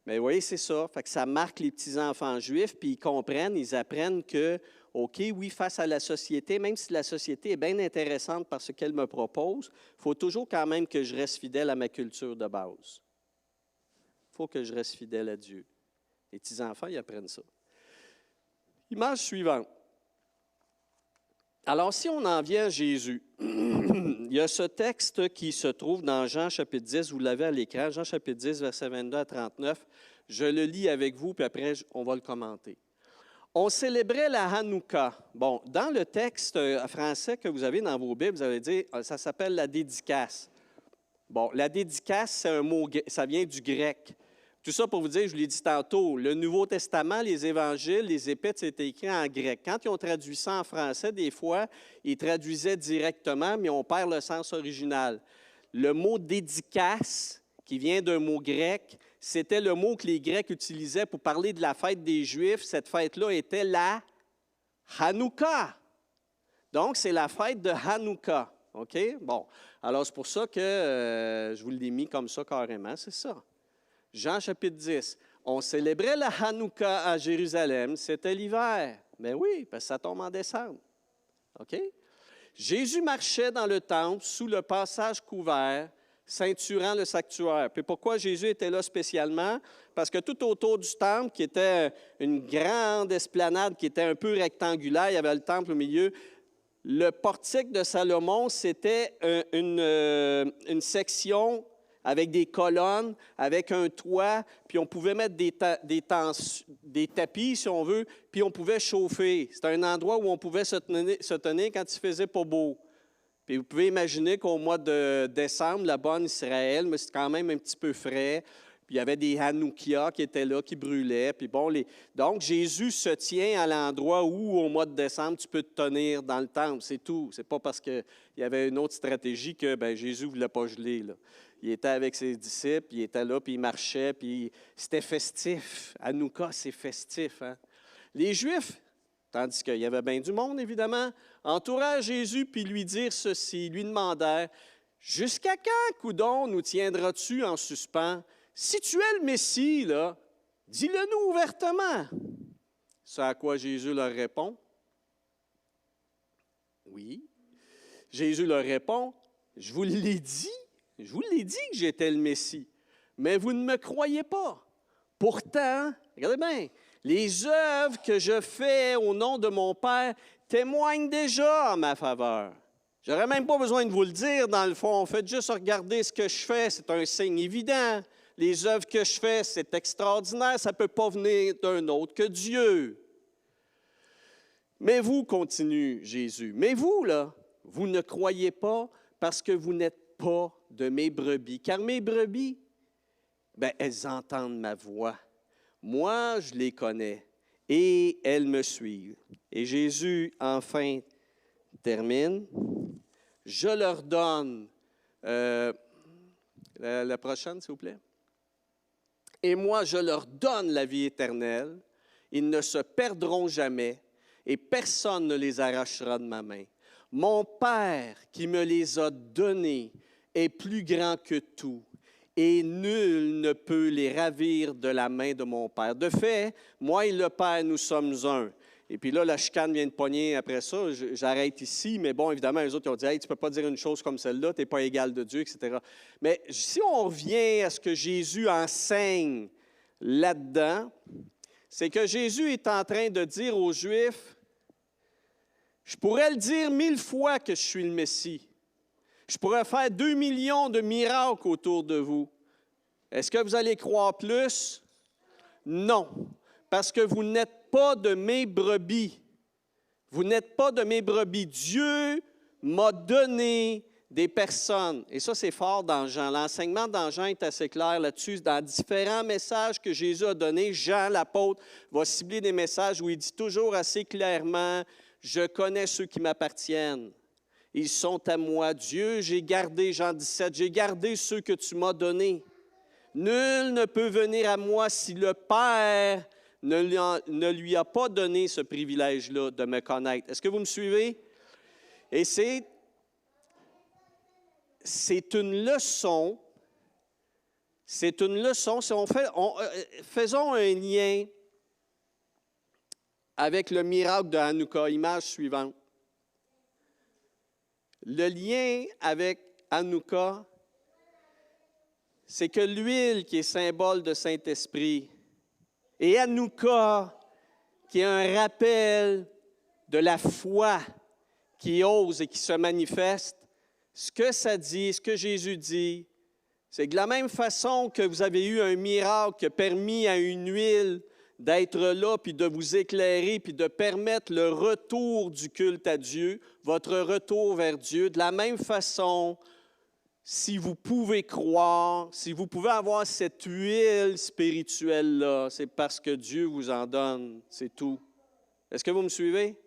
Mais vous voyez, c'est ça. Fait que ça marque les petits-enfants juifs, puis ils comprennent, ils apprennent que, OK, oui, face à la société, même si la société est bien intéressante par ce qu'elle me propose, il faut toujours quand même que je reste fidèle à ma culture de base. Il faut que je reste fidèle à Dieu. Les petits-enfants, ils apprennent ça. Image suivante. Alors, si on en vient à Jésus, il y a ce texte qui se trouve dans Jean chapitre 10, vous l'avez à l'écran, Jean chapitre 10, versets 22 à 39. Je le lis avec vous, puis après, on va le commenter. On célébrait la Hanouka. Bon, dans le texte français que vous avez dans vos Bibles, vous allez dire, ça s'appelle la dédicace. Bon, la dédicace, c'est un mot, ça vient du grec. Tout ça pour vous dire, je vous l'ai dit tantôt, le Nouveau Testament, les évangiles, les épîtres, c'était écrit en grec. Quand ils ont traduit ça en français, des fois, ils traduisaient directement, mais on perd le sens original. Le mot dédicace, qui vient d'un mot grec, c'était le mot que les Grecs utilisaient pour parler de la fête des Juifs. Cette fête-là était la Hanouka. Donc, c'est la fête de Hanouka. OK? Bon. Alors, c'est pour ça que je vous l'ai mis comme ça carrément, c'est ça. Jean chapitre 10, on célébrait la Hanouka à Jérusalem, c'était l'hiver. Ben oui, parce que ça tombe en décembre. OK? Jésus marchait dans le temple sous le passage couvert, ceinturant le sanctuaire. Puis pourquoi Jésus était là spécialement? Parce que tout autour du temple, qui était une grande esplanade qui était un peu rectangulaire, il y avait le temple au milieu. Le portique de Salomon, c'était une section avec des colonnes, avec un toit, puis on pouvait mettre des tapis, si on veut, puis on pouvait chauffer. C'était un endroit où on pouvait se tenir quand il faisait pas beau. Puis vous pouvez imaginer qu'au mois de décembre, là-bas en Israël, mais c'est quand même un petit peu frais, puis il y avait des Hanoukia qui étaient là, qui brûlaient. Puis bon, donc Jésus se tient à l'endroit où, au mois de décembre, tu peux te tenir dans le temple, c'est tout. C'est pas parce qu'il y avait une autre stratégie que Jésus ne voulait pas geler, là. Il était avec ses disciples, il était là, puis il marchait, puis c'était festif. Hanouka, c'est festif. Hein? Les Juifs, tandis qu'il y avait bien du monde, évidemment, entourèrent Jésus, puis lui dirent ceci, lui demandèrent, « Jusqu'à quand, coudon, nous tiendras-tu en suspens? Si tu es le Messie, là, dis-le-nous ouvertement. » Ce à quoi Jésus leur répond, « Oui. » Jésus leur répond, « Je vous l'ai dit. Je vous l'ai dit que j'étais le Messie, mais vous ne me croyez pas. Pourtant, regardez bien, les œuvres que je fais au nom de mon Père témoignent déjà en ma faveur. Je n'aurais même pas besoin de vous le dire, dans le fond. Faites juste regarder ce que je fais, c'est un signe évident. Les œuvres que je fais, c'est extraordinaire, ça ne peut pas venir d'un autre que Dieu. Mais vous, continue Jésus, mais vous, là, vous ne croyez pas parce que vous n'êtes pas de mes brebis, car mes brebis, elles entendent ma voix. Moi, je les connais et elles me suivent. Et Jésus, enfin, termine. Je leur donne, la prochaine, s'il vous plaît. et moi je leur donne la vie éternelle. Ils ne se perdront jamais et personne ne les arrachera de ma main. Mon Père qui me les a donnés est plus grand que tout et nul ne peut les ravir de la main de mon Père. De fait, moi et le Père, nous sommes un. Et puis là, la chicane vient de pogner après ça. J'arrête ici, mais bon, évidemment, les autres ils ont dit « Hey, tu ne peux pas dire une chose comme celle-là, tu n'es pas égal de Dieu, etc. » Mais si on revient à ce que Jésus enseigne là-dedans, c'est que Jésus est en train de dire aux Juifs, je pourrais le dire 1000 fois que je suis le Messie. Je pourrais faire 2 millions de miracles autour de vous. Est-ce que vous allez croire plus? Non, parce que vous n'êtes pas de mes brebis. Vous n'êtes pas de mes brebis. Dieu m'a donné des personnes. Et ça, c'est fort dans Jean. L'enseignement dans Jean est assez clair là-dessus. Dans différents messages que Jésus a donnés, Jean, l'apôtre, va cibler des messages où il dit toujours assez clairement, « Je connais ceux qui m'appartiennent. Ils sont à moi. Dieu, j'ai gardé, Jean 17, j'ai gardé ceux que tu m'as donnés. Nul ne peut venir à moi si le Père ne lui a pas donné ce privilège-là de me connaître. » Est-ce que vous me suivez? Et c'est une leçon. C'est une leçon. Si faisons un lien avec le miracle de Hanouka, image suivante. Le lien avec Hanouka, c'est que l'huile qui est symbole de Saint-Esprit et Hanouka qui est un rappel de la foi qui ose et qui se manifeste, ce que ça dit, ce que Jésus dit, c'est que de la même façon que vous avez eu un miracle qui a permis à une huile d'être là, puis de vous éclairer, puis de permettre le retour du culte à Dieu, votre retour vers Dieu. De la même façon, si vous pouvez croire, si vous pouvez avoir cette huile spirituelle-là, c'est parce que Dieu vous en donne, c'est tout. Est-ce que vous me suivez?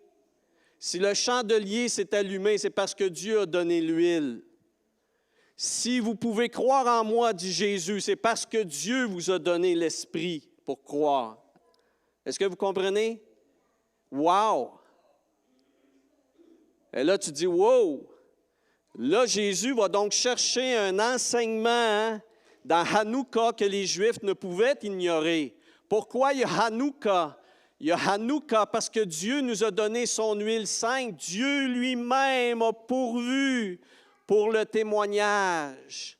Si le chandelier s'est allumé, c'est parce que Dieu a donné l'huile. Si vous pouvez croire en moi, dit Jésus, c'est parce que Dieu vous a donné l'esprit pour croire. Est-ce que vous comprenez? Wow! Et là, tu dis, wow! Là, Jésus va donc chercher un enseignement dans Hanouka que les Juifs ne pouvaient ignorer. Pourquoi il y a Hanouka? Il y a Hanouka parce que Dieu nous a donné son huile sainte. Dieu lui-même a pourvu pour le témoignage.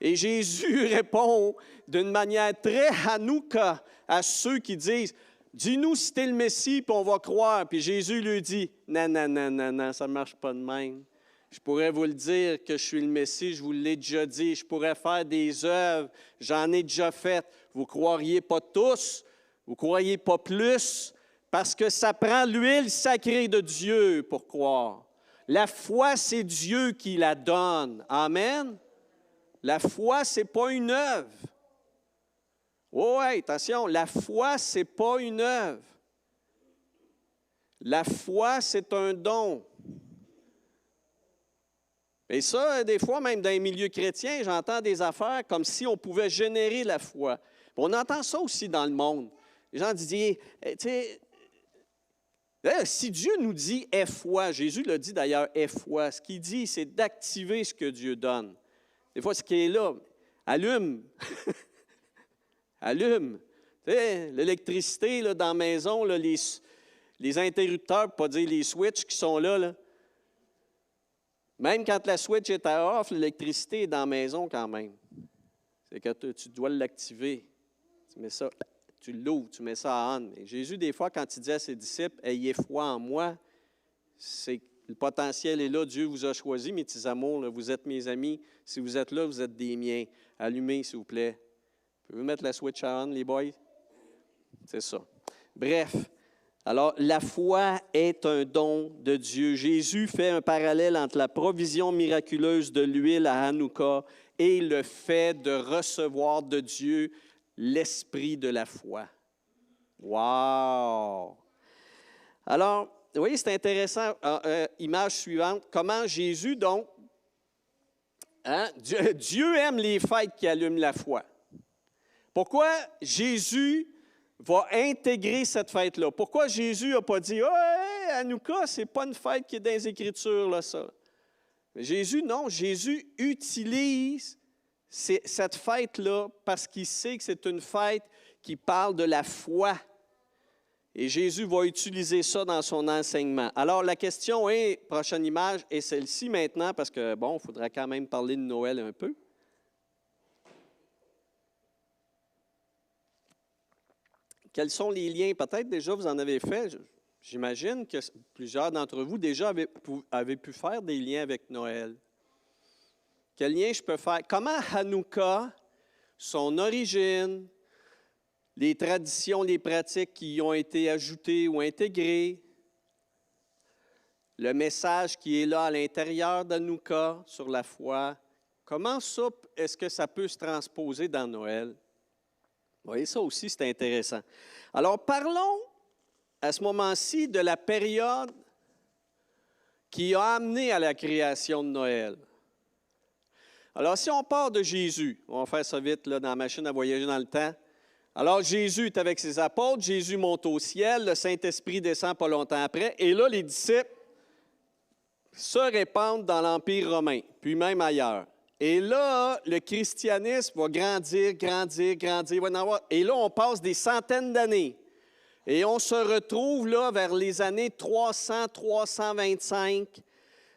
Et Jésus répond d'une manière très Hanouka à ceux qui disent « Dis-nous si tu es le Messie, puis on va croire. » Puis Jésus lui dit « Non, non, non, non, non, ça ne marche pas de même. Je pourrais vous le dire que je suis le Messie, je vous l'ai déjà dit. Je pourrais faire des œuvres, j'en ai déjà faites. Vous ne croiriez pas tous, vous ne croiriez pas plus, parce que ça prend l'huile sacrée de Dieu pour croire. La foi, c'est Dieu qui la donne. Amen. La foi, ce n'est pas une œuvre. Oh, ouais, attention, la foi, ce n'est pas une œuvre. La foi, c'est un don. Et ça, des fois, même dans les milieux chrétiens, j'entends des affaires comme si on pouvait générer la foi. On entend ça aussi dans le monde. Les gens disent, tu sais, si Dieu nous dit « aie foi », Jésus l'a dit d'ailleurs « aie foi », ce qu'il dit, c'est d'activer ce que Dieu donne. Des fois, ce qui est là, allume. Allume. Tu sais, l'électricité là, dans la maison, là, les interrupteurs, pour ne pas dire les switches qui sont là. Même quand la switch est à off, l'électricité est dans la maison quand même. C'est que tu dois l'activer. Tu mets ça, tu l'ouvres, tu mets ça à on. Et Jésus, des fois, quand il dit à ses disciples « Ayez foi en moi », c'est le potentiel est là. Dieu vous a choisi, mes petits amours. Là, vous êtes mes amis. Si vous êtes là, vous êtes des miens. Allumez, s'il vous plaît. Pouvez-vous mettre la switch à on, les boys? C'est ça. Bref, alors la foi est un don de Dieu. Jésus fait un parallèle entre la provision miraculeuse de l'huile à Hanouka et le fait de recevoir de Dieu l'esprit de la foi. Wow! Alors, vous voyez, c'est intéressant. Image suivante. Comment Jésus, donc, Dieu aime les fêtes qui allument la foi. Pourquoi Jésus va intégrer cette fête-là? Pourquoi Jésus n'a pas dit « Hey, Hanouka, ce n'est pas une fête qui est dans les Écritures, là, ça. » Mais Jésus, non, Jésus utilise cette fête-là parce qu'il sait que c'est une fête qui parle de la foi. Et Jésus va utiliser ça dans son enseignement. Alors, la question est, prochaine image, est celle-ci maintenant, parce que, bon, il faudra quand même parler de Noël un peu. Quels sont les liens? Peut-être déjà vous en avez fait. J'imagine que plusieurs d'entre vous déjà avaient pu faire des liens avec Noël. Quel lien je peux faire? Comment Hanouka, son origine, les traditions, les pratiques qui y ont été ajoutées ou intégrées, le message qui est là à l'intérieur d'Hanouka sur la foi, comment ça, est-ce que ça peut se transposer dans Noël? Vous voyez, ça aussi, c'est intéressant. Alors, parlons à ce moment-ci de la période qui a amené à la création de Noël. Alors, si on part de Jésus, on va faire ça vite là, dans la machine à voyager dans le temps. Alors, Jésus est avec ses apôtres, Jésus monte au ciel, le Saint-Esprit descend pas longtemps après, et là, les disciples se répandent dans l'Empire romain, puis même ailleurs. Et là, le christianisme va grandir. Et là, on passe des centaines d'années. Et on se retrouve là vers les années 300, 325.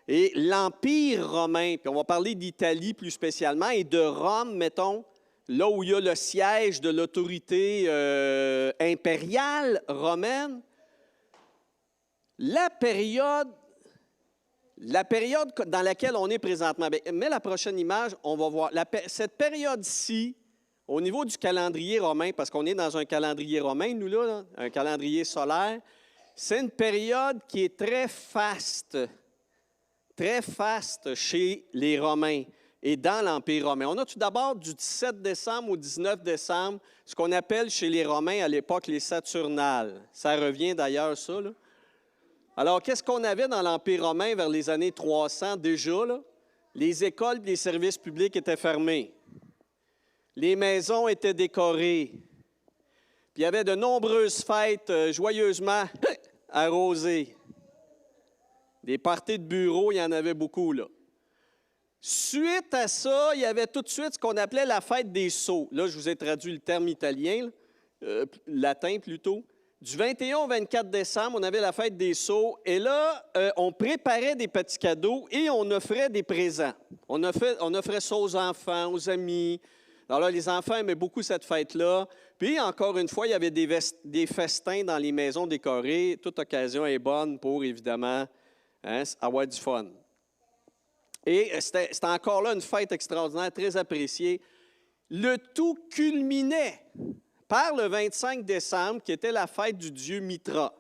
Et l'Empire romain, puis on va parler d'Italie plus spécialement, et de Rome, mettons, là où il y a le siège de l'autorité impériale romaine. La période dans laquelle on est présentement, mets la prochaine image, on va voir. Cette période-ci, au niveau du calendrier romain, parce qu'on est dans un calendrier romain, nous là, un calendrier solaire, c'est une période qui est très faste chez les Romains et dans l'Empire romain. On a tout d'abord du 17 décembre au 19 décembre, ce qu'on appelle chez les Romains à l'époque les Saturnales. Ça revient d'ailleurs, ça, là. Alors, qu'est-ce qu'on avait dans l'Empire romain vers les années 300 déjà, là? Les écoles et les services publics étaient fermés. Les maisons étaient décorées. Puis il y avait de nombreuses fêtes joyeusement arrosées. Des parties de bureau, il y en avait beaucoup, là. Suite à ça, il y avait tout de suite ce qu'on appelait la fête des Sceaux. Là, je vous ai traduit le terme italien, latin plutôt. Du 21 au 24 décembre, on avait la fête des Sceaux. Et là, on préparait des petits cadeaux et on offrait des présents. On offrait ça aux enfants, aux amis. Alors là, les enfants aimaient beaucoup cette fête-là. Puis, encore une fois, il y avait des festins dans les maisons décorées. Toute occasion est bonne pour, évidemment, avoir du fun. Et c'était encore là une fête extraordinaire, très appréciée. Le tout culminait par le 25 décembre, qui était la fête du dieu Mitra.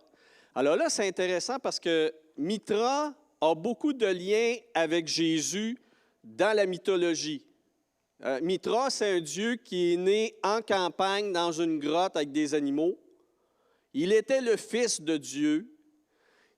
Alors là, c'est intéressant parce que Mitra a beaucoup de liens avec Jésus dans la mythologie. Mitra, c'est un dieu qui est né en campagne, dans une grotte avec des animaux. Il était le fils de Dieu.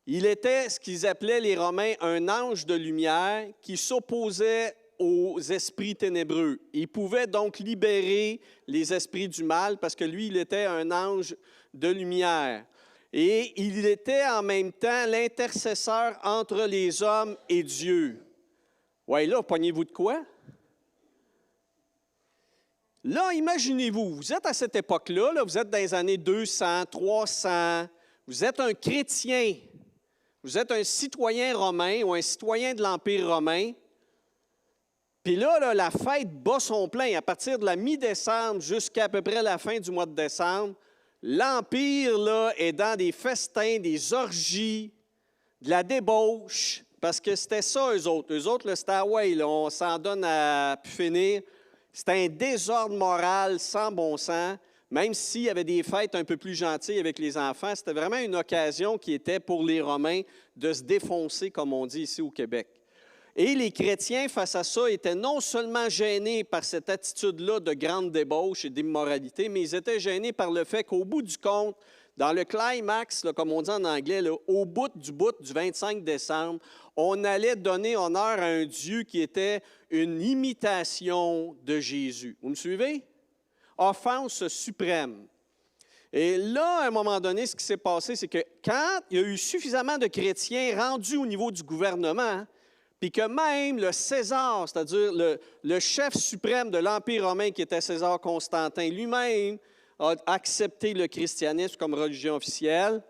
Il était ce qu'ils appelaient les Romains un ange de lumière qui s'opposait aux esprits ténébreux. Il pouvait donc libérer les esprits du mal parce que lui, il était un ange de lumière. Et il était en même temps l'intercesseur entre les hommes et Dieu. Ouais, là, pognez-vous de quoi? Là, imaginez-vous, vous êtes à cette époque-là, là, vous êtes dans les années 200, 300, vous êtes un chrétien, vous êtes un citoyen romain ou un citoyen de l'Empire romain. Puis là, la fête bat son plein. À partir de la mi-décembre jusqu'à peu près la fin du mois de décembre, l'Empire là, est dans des festins, des orgies, de la débauche, parce que c'était ça, eux autres. Eux autres, c'était Hawaï, là, on s'en donne à pu finir. C'était un désordre moral sans bon sens, même s'il y avait des fêtes un peu plus gentilles avec les enfants. C'était vraiment une occasion qui était pour les Romains de se défoncer, comme on dit ici au Québec. Et les chrétiens, face à ça, étaient non seulement gênés par cette attitude-là de grande débauche et d'immoralité, mais ils étaient gênés par le fait qu'au bout du compte, dans le climax, là, comme on dit en anglais, là, au bout du 25 décembre, on allait donner honneur à un Dieu qui était une imitation de Jésus. Vous me suivez? Offense suprême. Et là, à un moment donné, ce qui s'est passé, c'est que quand il y a eu suffisamment de chrétiens rendus au niveau du gouvernement, puis que même le César, c'est-à-dire le chef suprême de l'Empire romain qui était César Constantin lui-même, a accepté le christianisme comme religion officielle,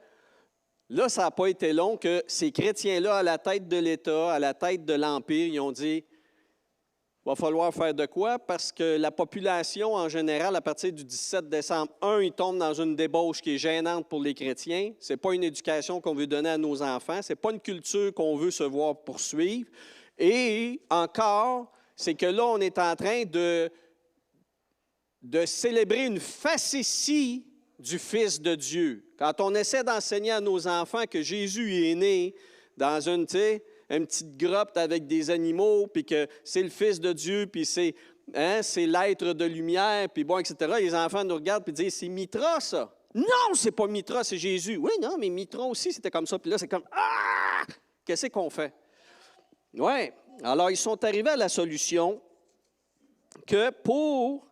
là, ça n'a pas été long que ces chrétiens-là, à la tête de l'État, à la tête de l'Empire, ils ont dit « Il va falloir faire de quoi? » Parce que la population, en général, à partir du 17 décembre, ils tombent dans une débauche qui est gênante pour les chrétiens. Ce n'est pas une éducation qu'on veut donner à nos enfants. Ce n'est pas une culture qu'on veut se voir poursuivre. Et encore, c'est que là, on est en train de célébrer une facétie du Fils de Dieu. Quand on essaie d'enseigner à nos enfants que Jésus est né dans une petite grotte avec des animaux, puis que c'est le Fils de Dieu, puis c'est l'être de lumière, puis bon, etc., les enfants nous regardent et disent « C'est Mitra, ça! » Non, c'est pas Mitra, c'est Jésus. Oui, non, mais Mitra aussi, c'était comme ça. Puis là, c'est comme « Ah! Qu'est-ce qu'on fait? » Oui. Alors, ils sont arrivés à la solution que pour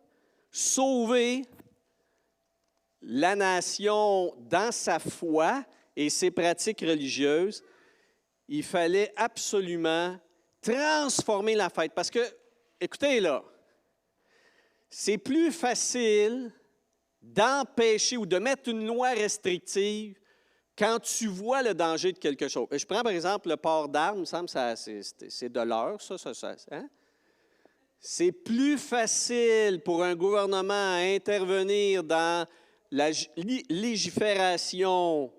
sauver la nation dans sa foi et ses pratiques religieuses, il fallait absolument transformer la fête. Parce que, écoutez là, c'est plus facile d'empêcher ou de mettre une loi restrictive quand tu vois le danger de quelque chose. Je prends par exemple le port d'armes, il me semble que c'est de l'heure, ça. Hein? C'est plus facile pour un gouvernement à intervenir dans la légifération,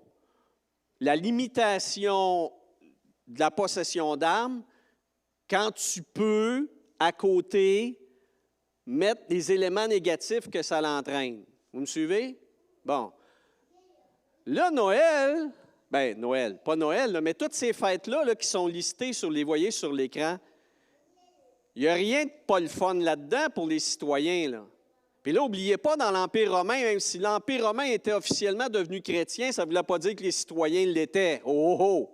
la limitation de la possession d'armes, quand tu peux, à côté, mettre des éléments négatifs que ça l'entraîne. Vous me suivez? Bon. Là, Noël, pas Noël, là, mais toutes ces fêtes-là là, qui sont listées voyez sur l'écran, il n'y a rien de pas le fun là-dedans pour les citoyens, là. Puis là, n'oubliez pas, dans l'Empire romain, même si l'Empire romain était officiellement devenu chrétien, ça ne voulait pas dire que les citoyens l'étaient. Oh, oh, oh!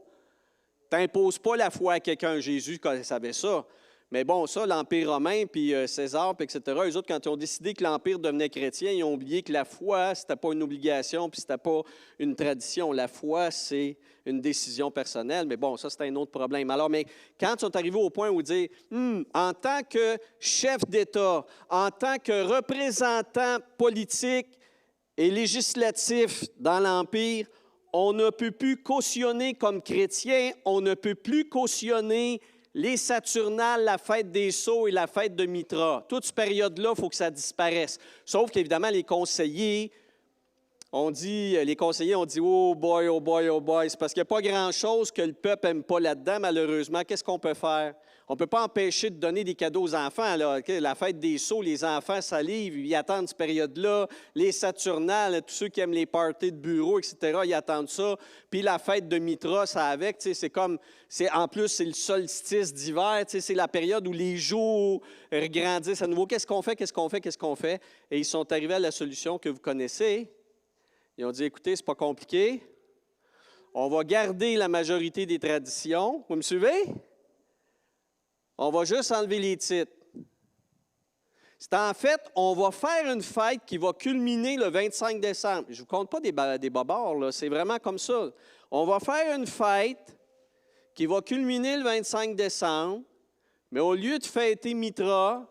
T'imposes pas la foi à quelqu'un. Jésus savait ça. Mais bon, ça, l'Empire romain, puis César, puis etc., eux autres, quand ils ont décidé que l'Empire devenait chrétien, ils ont oublié que la foi, ce n'était pas une obligation, puis ce n'était pas une tradition. La foi, c'est une décision personnelle. Mais bon, ça, c'est un autre problème. Alors, mais quand ils sont arrivés au point où dire, en tant que chef d'État, en tant que représentant politique et législatif dans l'Empire, on ne peut plus cautionner comme chrétien, on ne peut plus cautionner les Saturnales, la fête des Sceaux et la fête de Mitra. Toute cette période-là, il faut que ça disparaisse. Sauf qu'évidemment, les conseillers ont dit, oh boy, oh boy, oh boy. C'est parce qu'il n'y a pas grand-chose que le peuple n'aime pas là-dedans, malheureusement. Qu'est-ce qu'on peut faire? On ne peut pas empêcher de donner des cadeaux aux enfants. Là. La fête des Sceaux, les enfants salivent, ils attendent cette période-là. Les Saturnales, tous ceux qui aiment les parties de bureau, etc., ils attendent ça. Puis la fête de Mitra, ça avec, en plus, c'est le solstice d'hiver, c'est la période où les jours grandissent à nouveau. Qu'est-ce qu'on fait? Et ils sont arrivés à la solution que vous connaissez. Ils ont dit, écoutez, c'est pas compliqué. On va garder la majorité des traditions. Vous me suivez? On va juste enlever les titres. C'est en fait, on va faire une fête qui va culminer le 25 décembre. Je ne vous compte pas des bobards, là. C'est vraiment comme ça. On va faire une fête qui va culminer le 25 décembre, mais au lieu de fêter Mitra,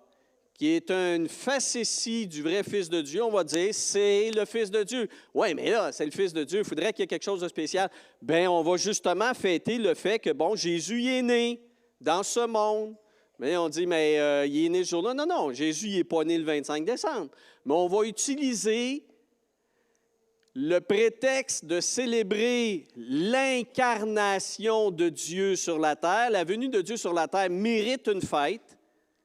qui est une facétie du vrai Fils de Dieu, on va dire, c'est le Fils de Dieu. Oui, mais là, c'est le Fils de Dieu, il faudrait qu'il y ait quelque chose de spécial. Bien, on va justement fêter le fait que, bon, Jésus y est né dans ce monde. Mais on dit, mais il est né ce jour-là. Non, Jésus n'est pas né le 25 décembre. Mais on va utiliser le prétexte de célébrer l'incarnation de Dieu sur la terre. La venue de Dieu sur la terre mérite une fête.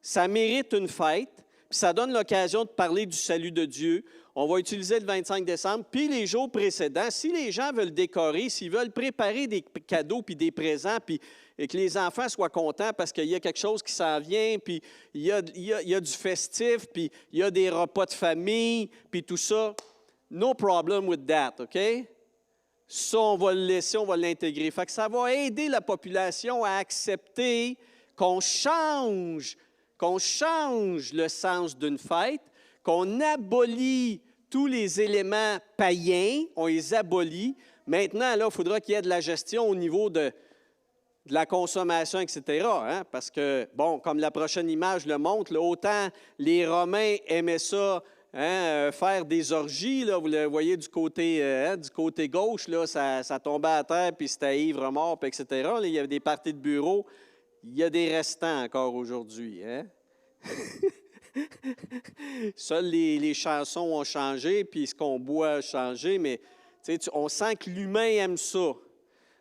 Ça mérite une fête. Puis ça donne l'occasion de parler du salut de Dieu. On va utiliser le 25 décembre. Puis les jours précédents, si les gens veulent décorer, s'ils veulent préparer des cadeaux puis des présents, puis et que les enfants soient contents parce qu'il y a quelque chose qui s'en vient, puis il y a du festif, puis il y a des repas de famille, puis tout ça. No problem with that, OK? Ça, on va le laisser, on va l'intégrer. Fait que ça va aider la population à accepter qu'on change le sens d'une fête, qu'on abolit tous les éléments païens, on les abolit. Maintenant, là, il faudra qu'il y ait de la gestion au niveau de la consommation, etc. Hein? Parce que, bon, comme la prochaine image le montre, là, autant les Romains aimaient ça, hein, faire des orgies, là, vous le voyez du côté gauche, là, ça tombait à terre, puis c'était ivre mort, puis etc. Là, il y avait des parties de bureau. Il y a des restants encore aujourd'hui. Hein? Seules les chansons ont changé, puis ce qu'on boit a changé, mais on sent que l'humain aime ça.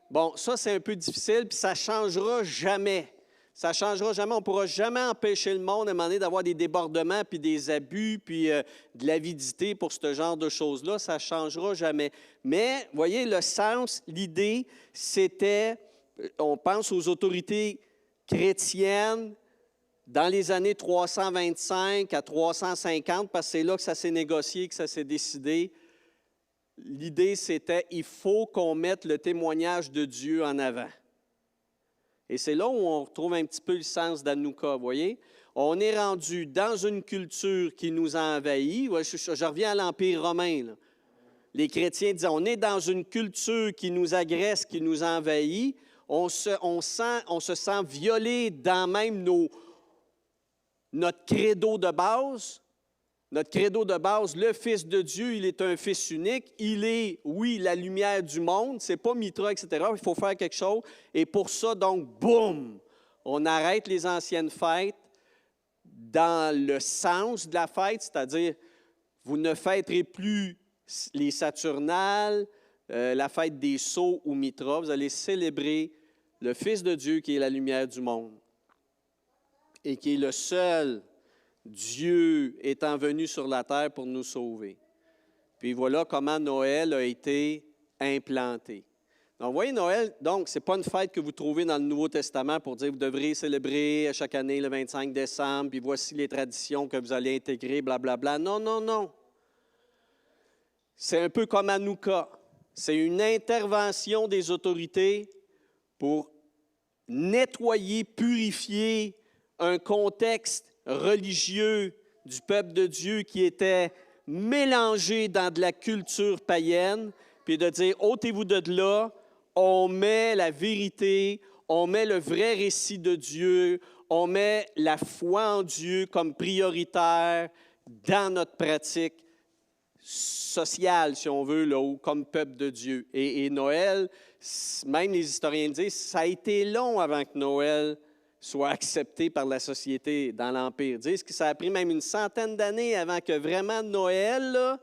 Bon, ça, c'est un peu difficile, puis ça ne changera jamais. Ça ne changera jamais. On ne pourra jamais empêcher le monde à un moment donné d'avoir des débordements, puis des abus, puis de l'avidité pour ce genre de choses-là. Ça ne changera jamais. Mais, vous voyez, le sens, l'idée, c'était, on pense aux autorités chrétiennes dans les années 325 à 350, parce que c'est là que ça s'est négocié, que ça s'est décidé. L'idée, c'était, il faut qu'on mette le témoignage de Dieu en avant. Et c'est là où on retrouve un petit peu le sens d'Hanouka, vous voyez? On est rendu dans une culture qui nous a envahis. Je reviens à l'Empire romain, là. Les chrétiens disaient, on est dans une culture qui nous agresse, qui nous envahit. On se sent violé dans même notre credo de base. Notre credo de base, le Fils de Dieu, il est un Fils unique. Il est, oui, la lumière du monde. Ce n'est pas Mitra, etc. Il faut faire quelque chose. Et pour ça, donc, boum, on arrête les anciennes fêtes dans le sens de la fête, c'est-à-dire, vous ne fêterez plus les Saturnales, la fête des Sceaux ou Mitra. Vous allez célébrer le Fils de Dieu qui est la lumière du monde et qui est le seul Dieu étant venu sur la terre pour nous sauver. Puis voilà comment Noël a été implanté. Donc, vous voyez, Noël, donc, ce n'est pas une fête que vous trouvez dans le Nouveau Testament pour dire que vous devrez célébrer chaque année le 25 décembre, puis voici les traditions que vous allez intégrer, blablabla. Non, non, non. C'est un peu comme Hanouka. C'est une intervention des autorités pour nettoyer, purifier un contexte religieux du peuple de Dieu qui était mélangé dans de la culture païenne, puis de dire, ôtez-vous de là, on met la vérité, on met le vrai récit de Dieu, on met la foi en Dieu comme prioritaire dans notre pratique sociale, si on veut, là, ou comme peuple de Dieu. Et Noël, même les historiens disent, ça a été long avant que Noël soit accepté par la société dans l'Empire. Ils disent que ça a pris même une centaine d'années avant que vraiment Noël, là,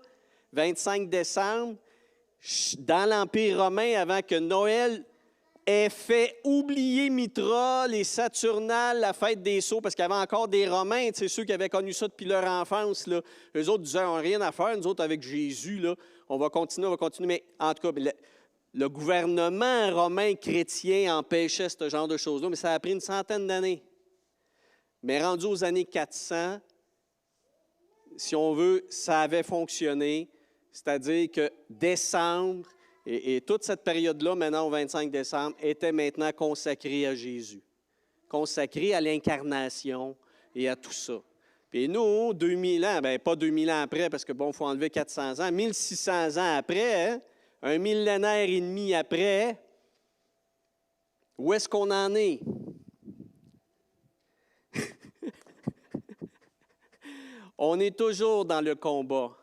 25 décembre, dans l'Empire romain, avant que Noël ait fait oublier Mitra, les Saturnales, la fête des Sceaux, parce qu'il y avait encore des Romains, ceux qui avaient connu ça depuis leur enfance. Là. Eux autres disaient, on n'a rien à faire, nous autres avec Jésus, là, on va continuer. Mais en tout cas, le gouvernement romain chrétien empêchait ce genre de choses-là, mais ça a pris une centaine d'années. Mais rendu aux années 400, si on veut, ça avait fonctionné, c'est-à-dire que décembre, et toute cette période-là, maintenant au 25 décembre, était maintenant consacrée à Jésus, consacrée à l'incarnation et à tout ça. Puis nous, 2000 ans, bien pas 2000 ans après, parce que bon, il faut enlever 400 ans, 1600 ans après, hein, un millénaire et demi après, où est-ce qu'on en est? On est toujours dans le combat.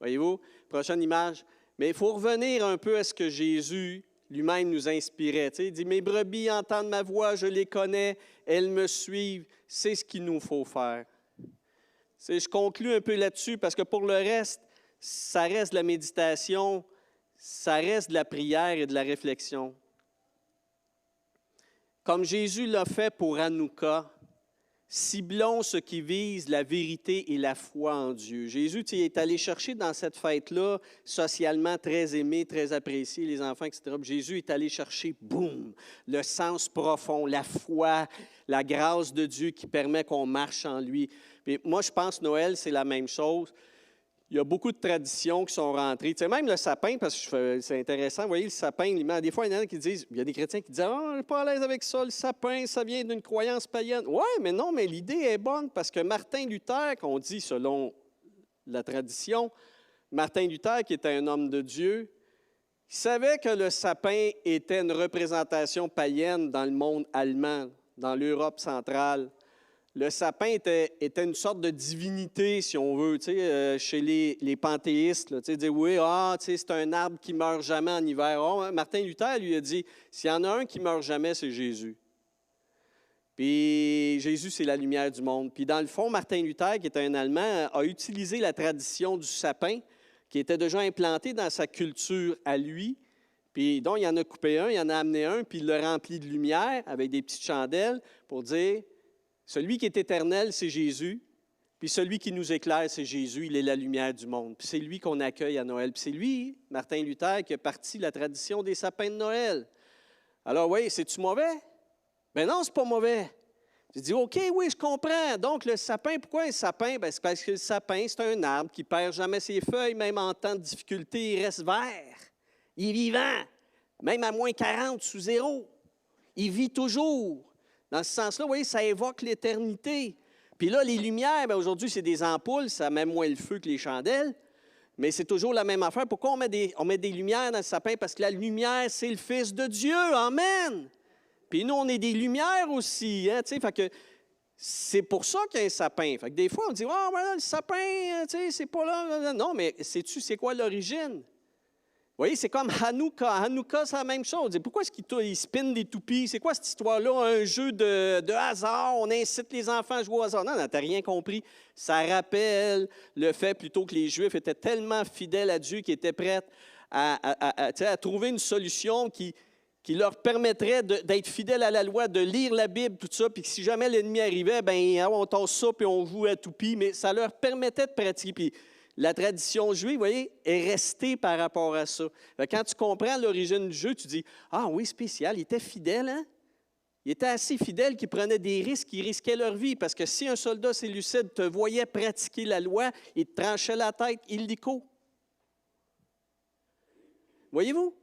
Voyez-vous? Prochaine image. Mais il faut revenir un peu à ce que Jésus lui-même nous inspirait. Tu sais, il dit, mes brebis entendent ma voix, je les connais, elles me suivent. C'est ce qu'il nous faut faire. Je conclue un peu là-dessus parce que pour le reste, ça reste de la méditation, ça reste de la prière et de la réflexion. Comme Jésus l'a fait pour Hanouka, ciblons ce qui vise la vérité et la foi en Dieu. Jésus est allé chercher dans cette fête-là, socialement très aimé, très apprécié, les enfants, etc. Jésus est allé chercher, boum, le sens profond, la foi, la grâce de Dieu qui permet qu'on marche en lui. Puis moi, je pense que Noël, c'est la même chose. Il y a beaucoup de traditions qui sont rentrées. Tu sais, même le sapin, parce que c'est intéressant, vous voyez, le sapin, des fois, il y en a qui disent, il y a des chrétiens qui disent, « Ah, je ne suis pas à l'aise avec ça, le sapin, ça vient d'une croyance païenne. » Oui, mais non, mais l'idée est bonne, parce que Martin Luther, qu'on dit selon la tradition. Martin Luther, qui était un homme de Dieu, il savait que le sapin était une représentation païenne dans le monde allemand, dans l'Europe centrale. Le sapin était une sorte de divinité, si on veut, chez les panthéistes. Là, dire, oui, c'est un arbre qui ne meurt jamais en hiver. Martin Luther lui a dit, s'il y en a un qui ne meurt jamais, c'est Jésus. Puis Jésus, c'est la lumière du monde. Puis dans le fond, Martin Luther, qui était un Allemand, a utilisé la tradition du sapin, qui était déjà implanté dans sa culture à lui. Puis donc, il en a coupé un, il en a amené un, puis il l'a rempli de lumière avec des petites chandelles pour dire, celui qui est éternel, c'est Jésus. Puis celui qui nous éclaire, c'est Jésus, il est la lumière du monde. Puis c'est lui qu'on accueille à Noël. Puis c'est lui, Martin Luther, qui a parti la tradition des sapins de Noël. Alors oui, c'est-tu mauvais? Ben non, c'est pas mauvais. Tu dis, OK, oui, je comprends. Donc, le sapin, pourquoi un sapin? Ben, c'est parce que le sapin, c'est un arbre qui ne perd jamais ses feuilles, même en temps de difficulté, il reste vert. Il est vivant, même à moins 40 sous zéro. Il vit toujours. Dans ce sens-là, vous voyez, ça évoque l'éternité. Puis là, les lumières, bien, aujourd'hui, c'est des ampoules, ça met moins le feu que les chandelles, mais c'est toujours la même affaire. Pourquoi on met des lumières dans le sapin? Parce que la lumière, c'est le Fils de Dieu. Amen! Puis nous, on est des lumières aussi, hein, tu sais, fait que c'est pour ça qu'il y a un sapin. Fait que des fois, on dit, voilà, le sapin, tu sais, c'est pas là. Non, mais sais-tu, c'est quoi l'origine? Vous voyez, c'est comme Hanouka. Hanouka, c'est la même chose. Pourquoi est-ce qu'ils spinent des toupies? C'est quoi cette histoire-là? Un jeu de hasard? On incite les enfants à jouer au hasard? Non, t'as rien compris. Ça rappelle le fait plutôt que les Juifs étaient tellement fidèles à Dieu qu'ils étaient prêts à trouver une solution qui leur permettrait d'être fidèles à la loi, de lire la Bible, tout ça, puis que si jamais l'ennemi arrivait, bien, on tasse ça, puis on joue à toupie, mais ça leur permettait de pratiquer. Puis la tradition juive, vous voyez, est restée par rapport à ça. Quand tu comprends l'origine du jeu, tu dis, ah oui, spécial, il était fidèle, hein? Il était assez fidèle qu'il prenait des risques, il risquait leur vie, parce que si un soldat séleucide te voyait pratiquer la loi, il te tranchait la tête illico. Voyez-vous?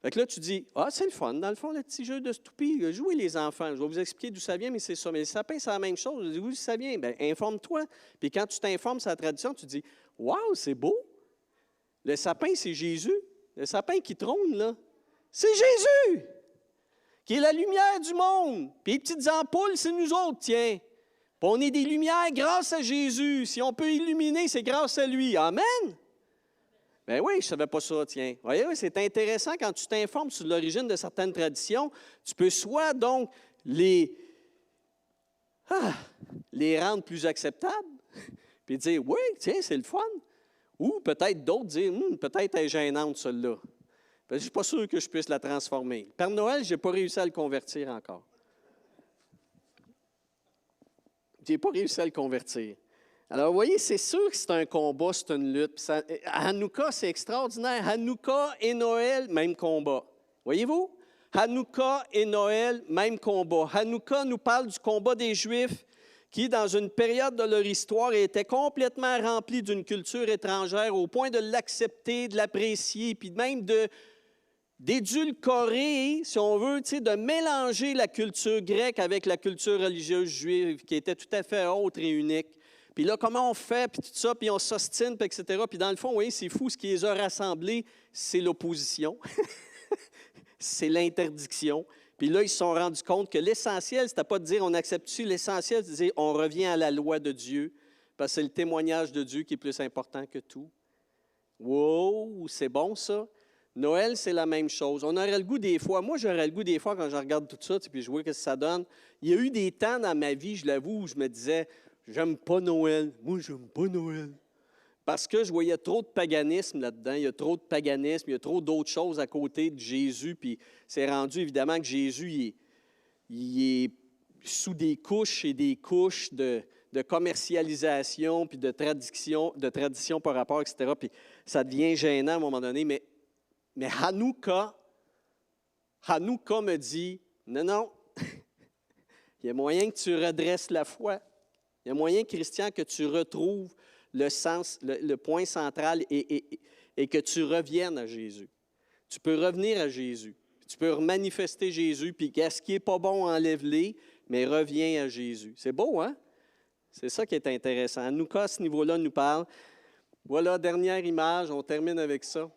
Fait que là, tu dis, c'est le fun, dans le fond, le petit jeu de stoupie, jouez les enfants. Je vais vous expliquer d'où ça vient, mais c'est ça. Mais le sapin, c'est la même chose. Je dis, d'où ça vient? Bien, informe-toi. Puis quand tu t'informes sur la tradition, tu dis, wow, c'est beau. Le sapin, c'est Jésus. Le sapin qui trône, là, c'est Jésus, qui est la lumière du monde. Puis les petites ampoules, c'est nous autres, tiens. Puis on est des lumières grâce à Jésus. Si on peut illuminer, c'est grâce à lui. Amen. Ben oui, je ne savais pas ça, tiens. Vous voyez, c'est intéressant quand tu t'informes sur l'origine de certaines traditions. Tu peux soit donc les rendre plus acceptables, puis dire, oui, tiens, c'est le fun. Ou peut-être d'autres dire, peut-être elle est gênante, celle-là. Je ne suis pas sûr que je puisse la transformer. Père Noël, je n'ai pas réussi à le convertir encore. Je n'ai pas réussi à le convertir. Alors, vous voyez, c'est sûr que c'est un combat, c'est une lutte. Hanouka, c'est extraordinaire. Hanouka et Noël, même combat. Voyez-vous? Hanouka et Noël, même combat. Hanouka nous parle du combat des Juifs qui, dans une période de leur histoire, étaient complètement remplis d'une culture étrangère au point de l'accepter, de l'apprécier, puis même d'édulcorer, si on veut, de mélanger la culture grecque avec la culture religieuse juive, qui était tout à fait autre et unique. Puis là, comment on fait, puis tout ça, puis on s'ostine, puis etc. Puis dans le fond, vous voyez, c'est fou, ce qui les a rassemblés, c'est l'opposition, c'est l'interdiction. Puis là, ils se sont rendus compte que l'essentiel, c'était pas de dire on accepte-tu, l'essentiel, c'est de dire on revient à la loi de Dieu, parce que c'est le témoignage de Dieu qui est plus important que tout. Wow, c'est bon ça. Noël, c'est la même chose. On aurait le goût des fois, moi j'aurais le goût des fois quand je regarde tout ça, puis je vois ce que ça donne. Il y a eu des temps dans ma vie, je l'avoue, où je me disais, j'aime pas Noël. Moi, j'aime pas Noël. Parce que je voyais trop de paganisme là-dedans. Il y a trop de paganisme, il y a trop d'autres choses à côté de Jésus. Puis c'est rendu évidemment que Jésus, il est sous des couches et des couches de commercialisation, puis de tradition par rapport, etc. Puis ça devient gênant à un moment donné. Mais Hanouka me dit, non, il y a moyen que tu redresses la foi. Il y a moyen, Christian, que tu retrouves le sens, le point central et que tu reviennes à Jésus. Tu peux revenir à Jésus. Tu peux manifester Jésus, puis ce qui n'est pas bon, enlève-les, mais reviens à Jésus. C'est beau, hein? C'est ça qui est intéressant. Hanouka, à ce niveau-là, nous parle Voilà, dernière image, on termine avec ça.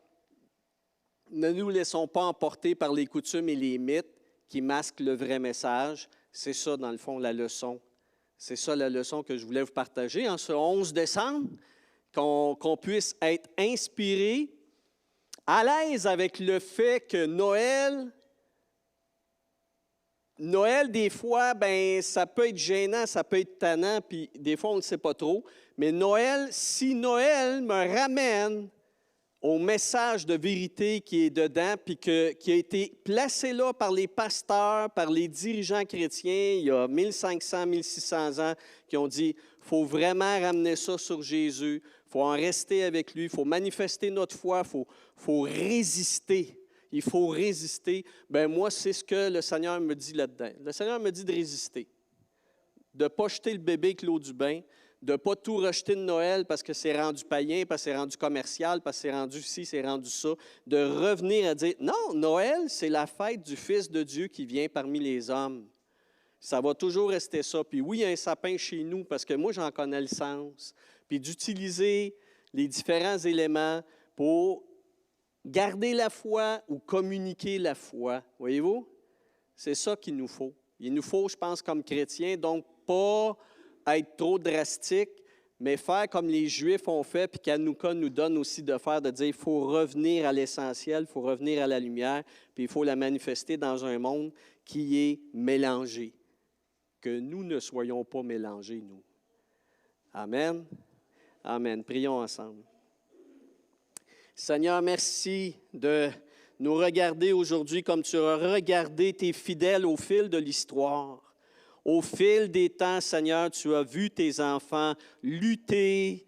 Ne nous laissons pas emporter par les coutumes et les mythes qui masquent le vrai message. C'est ça, dans le fond, la leçon. C'est ça la leçon que je voulais vous partager en ce 11 décembre, qu'on puisse être inspiré, à l'aise avec le fait que Noël, des fois, ben, ça peut être gênant, ça peut être tannant, puis des fois, on ne le sait pas trop. Mais Noël, si Noël me ramène au message de vérité qui est dedans, puis qui a été placé là par les pasteurs, par les dirigeants chrétiens, il y a 1500, 1600 ans, qui ont dit, il faut vraiment ramener ça sur Jésus, il faut en rester avec lui, il faut manifester notre foi, il faut résister. Il faut résister. Bien, moi, c'est ce que le Seigneur me dit là-dedans. Le Seigneur me dit de résister, de ne pas jeter le bébé avec l'eau du bain, de ne pas tout rejeter de Noël parce que c'est rendu païen, parce que c'est rendu commercial, parce que c'est rendu ci, c'est rendu ça. De revenir à dire, non, Noël, c'est la fête du Fils de Dieu qui vient parmi les hommes. Ça va toujours rester ça. Puis oui, il y a un sapin chez nous parce que moi, j'en connais le sens. Puis d'utiliser les différents éléments pour garder la foi ou communiquer la foi. Voyez-vous? C'est ça qu'il nous faut. Il nous faut, je pense, comme chrétiens, donc pas être trop drastique, mais faire comme les Juifs ont fait, puis qu'Hanouka nous donne aussi de faire, de dire il faut revenir à l'essentiel, il faut revenir à la lumière, puis il faut la manifester dans un monde qui est mélangé. Que nous ne soyons pas mélangés, nous. Amen. Amen. Prions ensemble. Seigneur, merci de nous regarder aujourd'hui comme tu as regardé tes fidèles au fil de l'histoire. Au fil des temps, Seigneur, tu as vu tes enfants lutter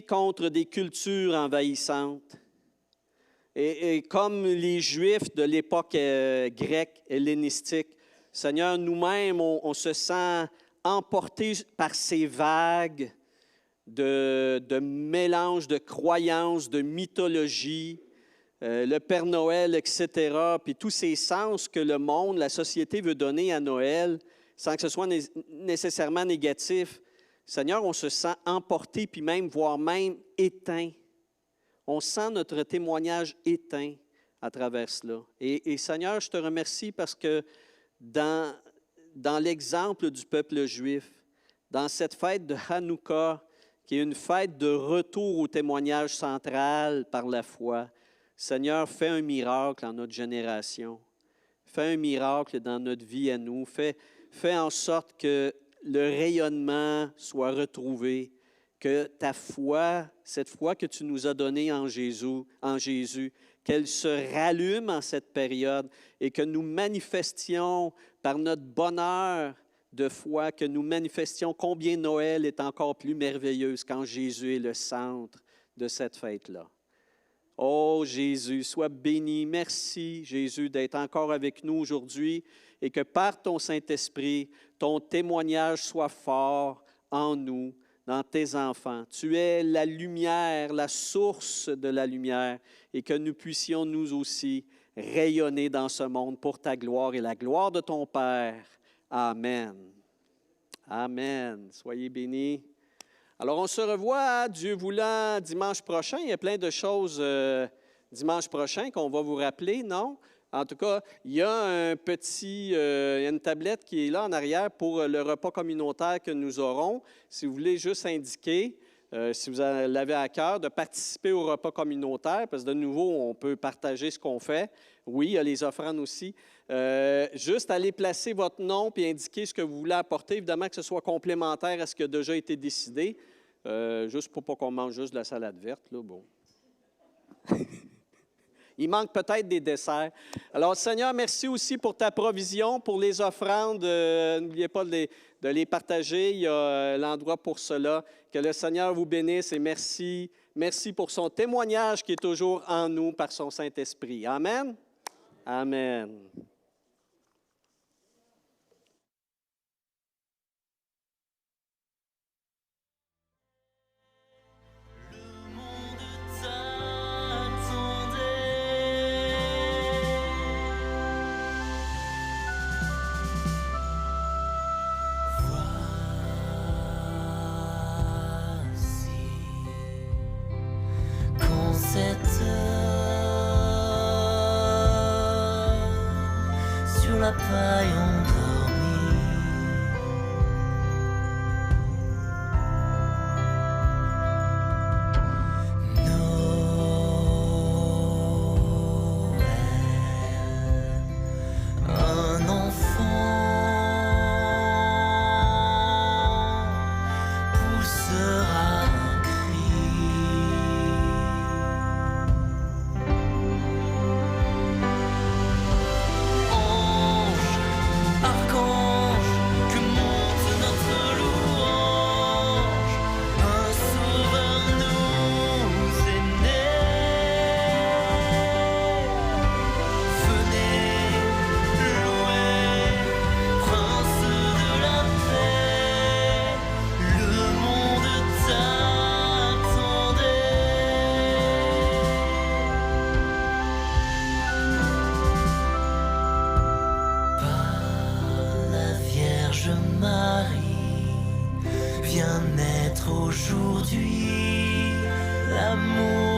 contre des cultures envahissantes. Et comme les Juifs de l'époque grecque, hellénistique, Seigneur, nous-mêmes, on se sent emportés par ces vagues de mélange de croyances, de mythologie, le Père Noël, etc., puis tous ces sens que le monde, la société veut donner à Noël, sans que ce soit nécessairement négatif. Seigneur, on se sent emporté, puis même, voire même éteint. On sent notre témoignage éteint à travers cela. Et Seigneur, je te remercie parce que dans l'exemple du peuple juif, dans cette fête de Hanouka, qui est une fête de retour au témoignage central par la foi, Seigneur, fais un miracle en notre génération. Fais un miracle dans notre vie à nous. Fais en sorte que le rayonnement soit retrouvé, que ta foi, cette foi que tu nous as donnée en Jésus, qu'elle se rallume en cette période et que nous manifestions par notre bonheur de foi, que nous manifestions combien Noël est encore plus merveilleuse quand Jésus est le centre de cette fête-là. Oh Jésus, sois béni. Merci Jésus d'être encore avec nous aujourd'hui et que par ton Saint-Esprit, ton témoignage soit fort en nous, dans tes enfants. Tu es la lumière, la source de la lumière et que nous puissions nous aussi rayonner dans ce monde pour ta gloire et la gloire de ton Père. Amen. Amen. Soyez bénis. Alors, on se revoit, Dieu voulant, dimanche prochain. Il y a plein de choses dimanche prochain qu'on va vous rappeler, non? En tout cas, il y a il y a une tablette qui est là en arrière pour le repas communautaire que nous aurons. Si vous voulez juste indiquer, si vous l'avez à cœur, de participer au repas communautaire, parce que de nouveau, on peut partager ce qu'on fait. Oui, il y a les offrandes aussi. Juste aller placer votre nom et indiquer ce que vous voulez apporter. Évidemment que ce soit complémentaire à ce qui a déjà été décidé. Juste pour pas qu'on mange juste de la salade verte, là, bon. Il manque peut-être des desserts. Alors, Seigneur, merci aussi pour ta provision, pour les offrandes. N'oubliez pas de les partager. Il y a l'endroit pour cela. Que le Seigneur vous bénisse et merci. Merci pour son témoignage qui est toujours en nous par son Saint-Esprit. Amen. Amen. Voici cette heure sur la paille endormie. Un enfant poussera un cri. Ange, archange, que monte notre louange. Un sauveur nous est né. Venez louer, prince de la paix, le monde t'attendait. Par la Vierge Marie vient naître aujourd'hui l'amour.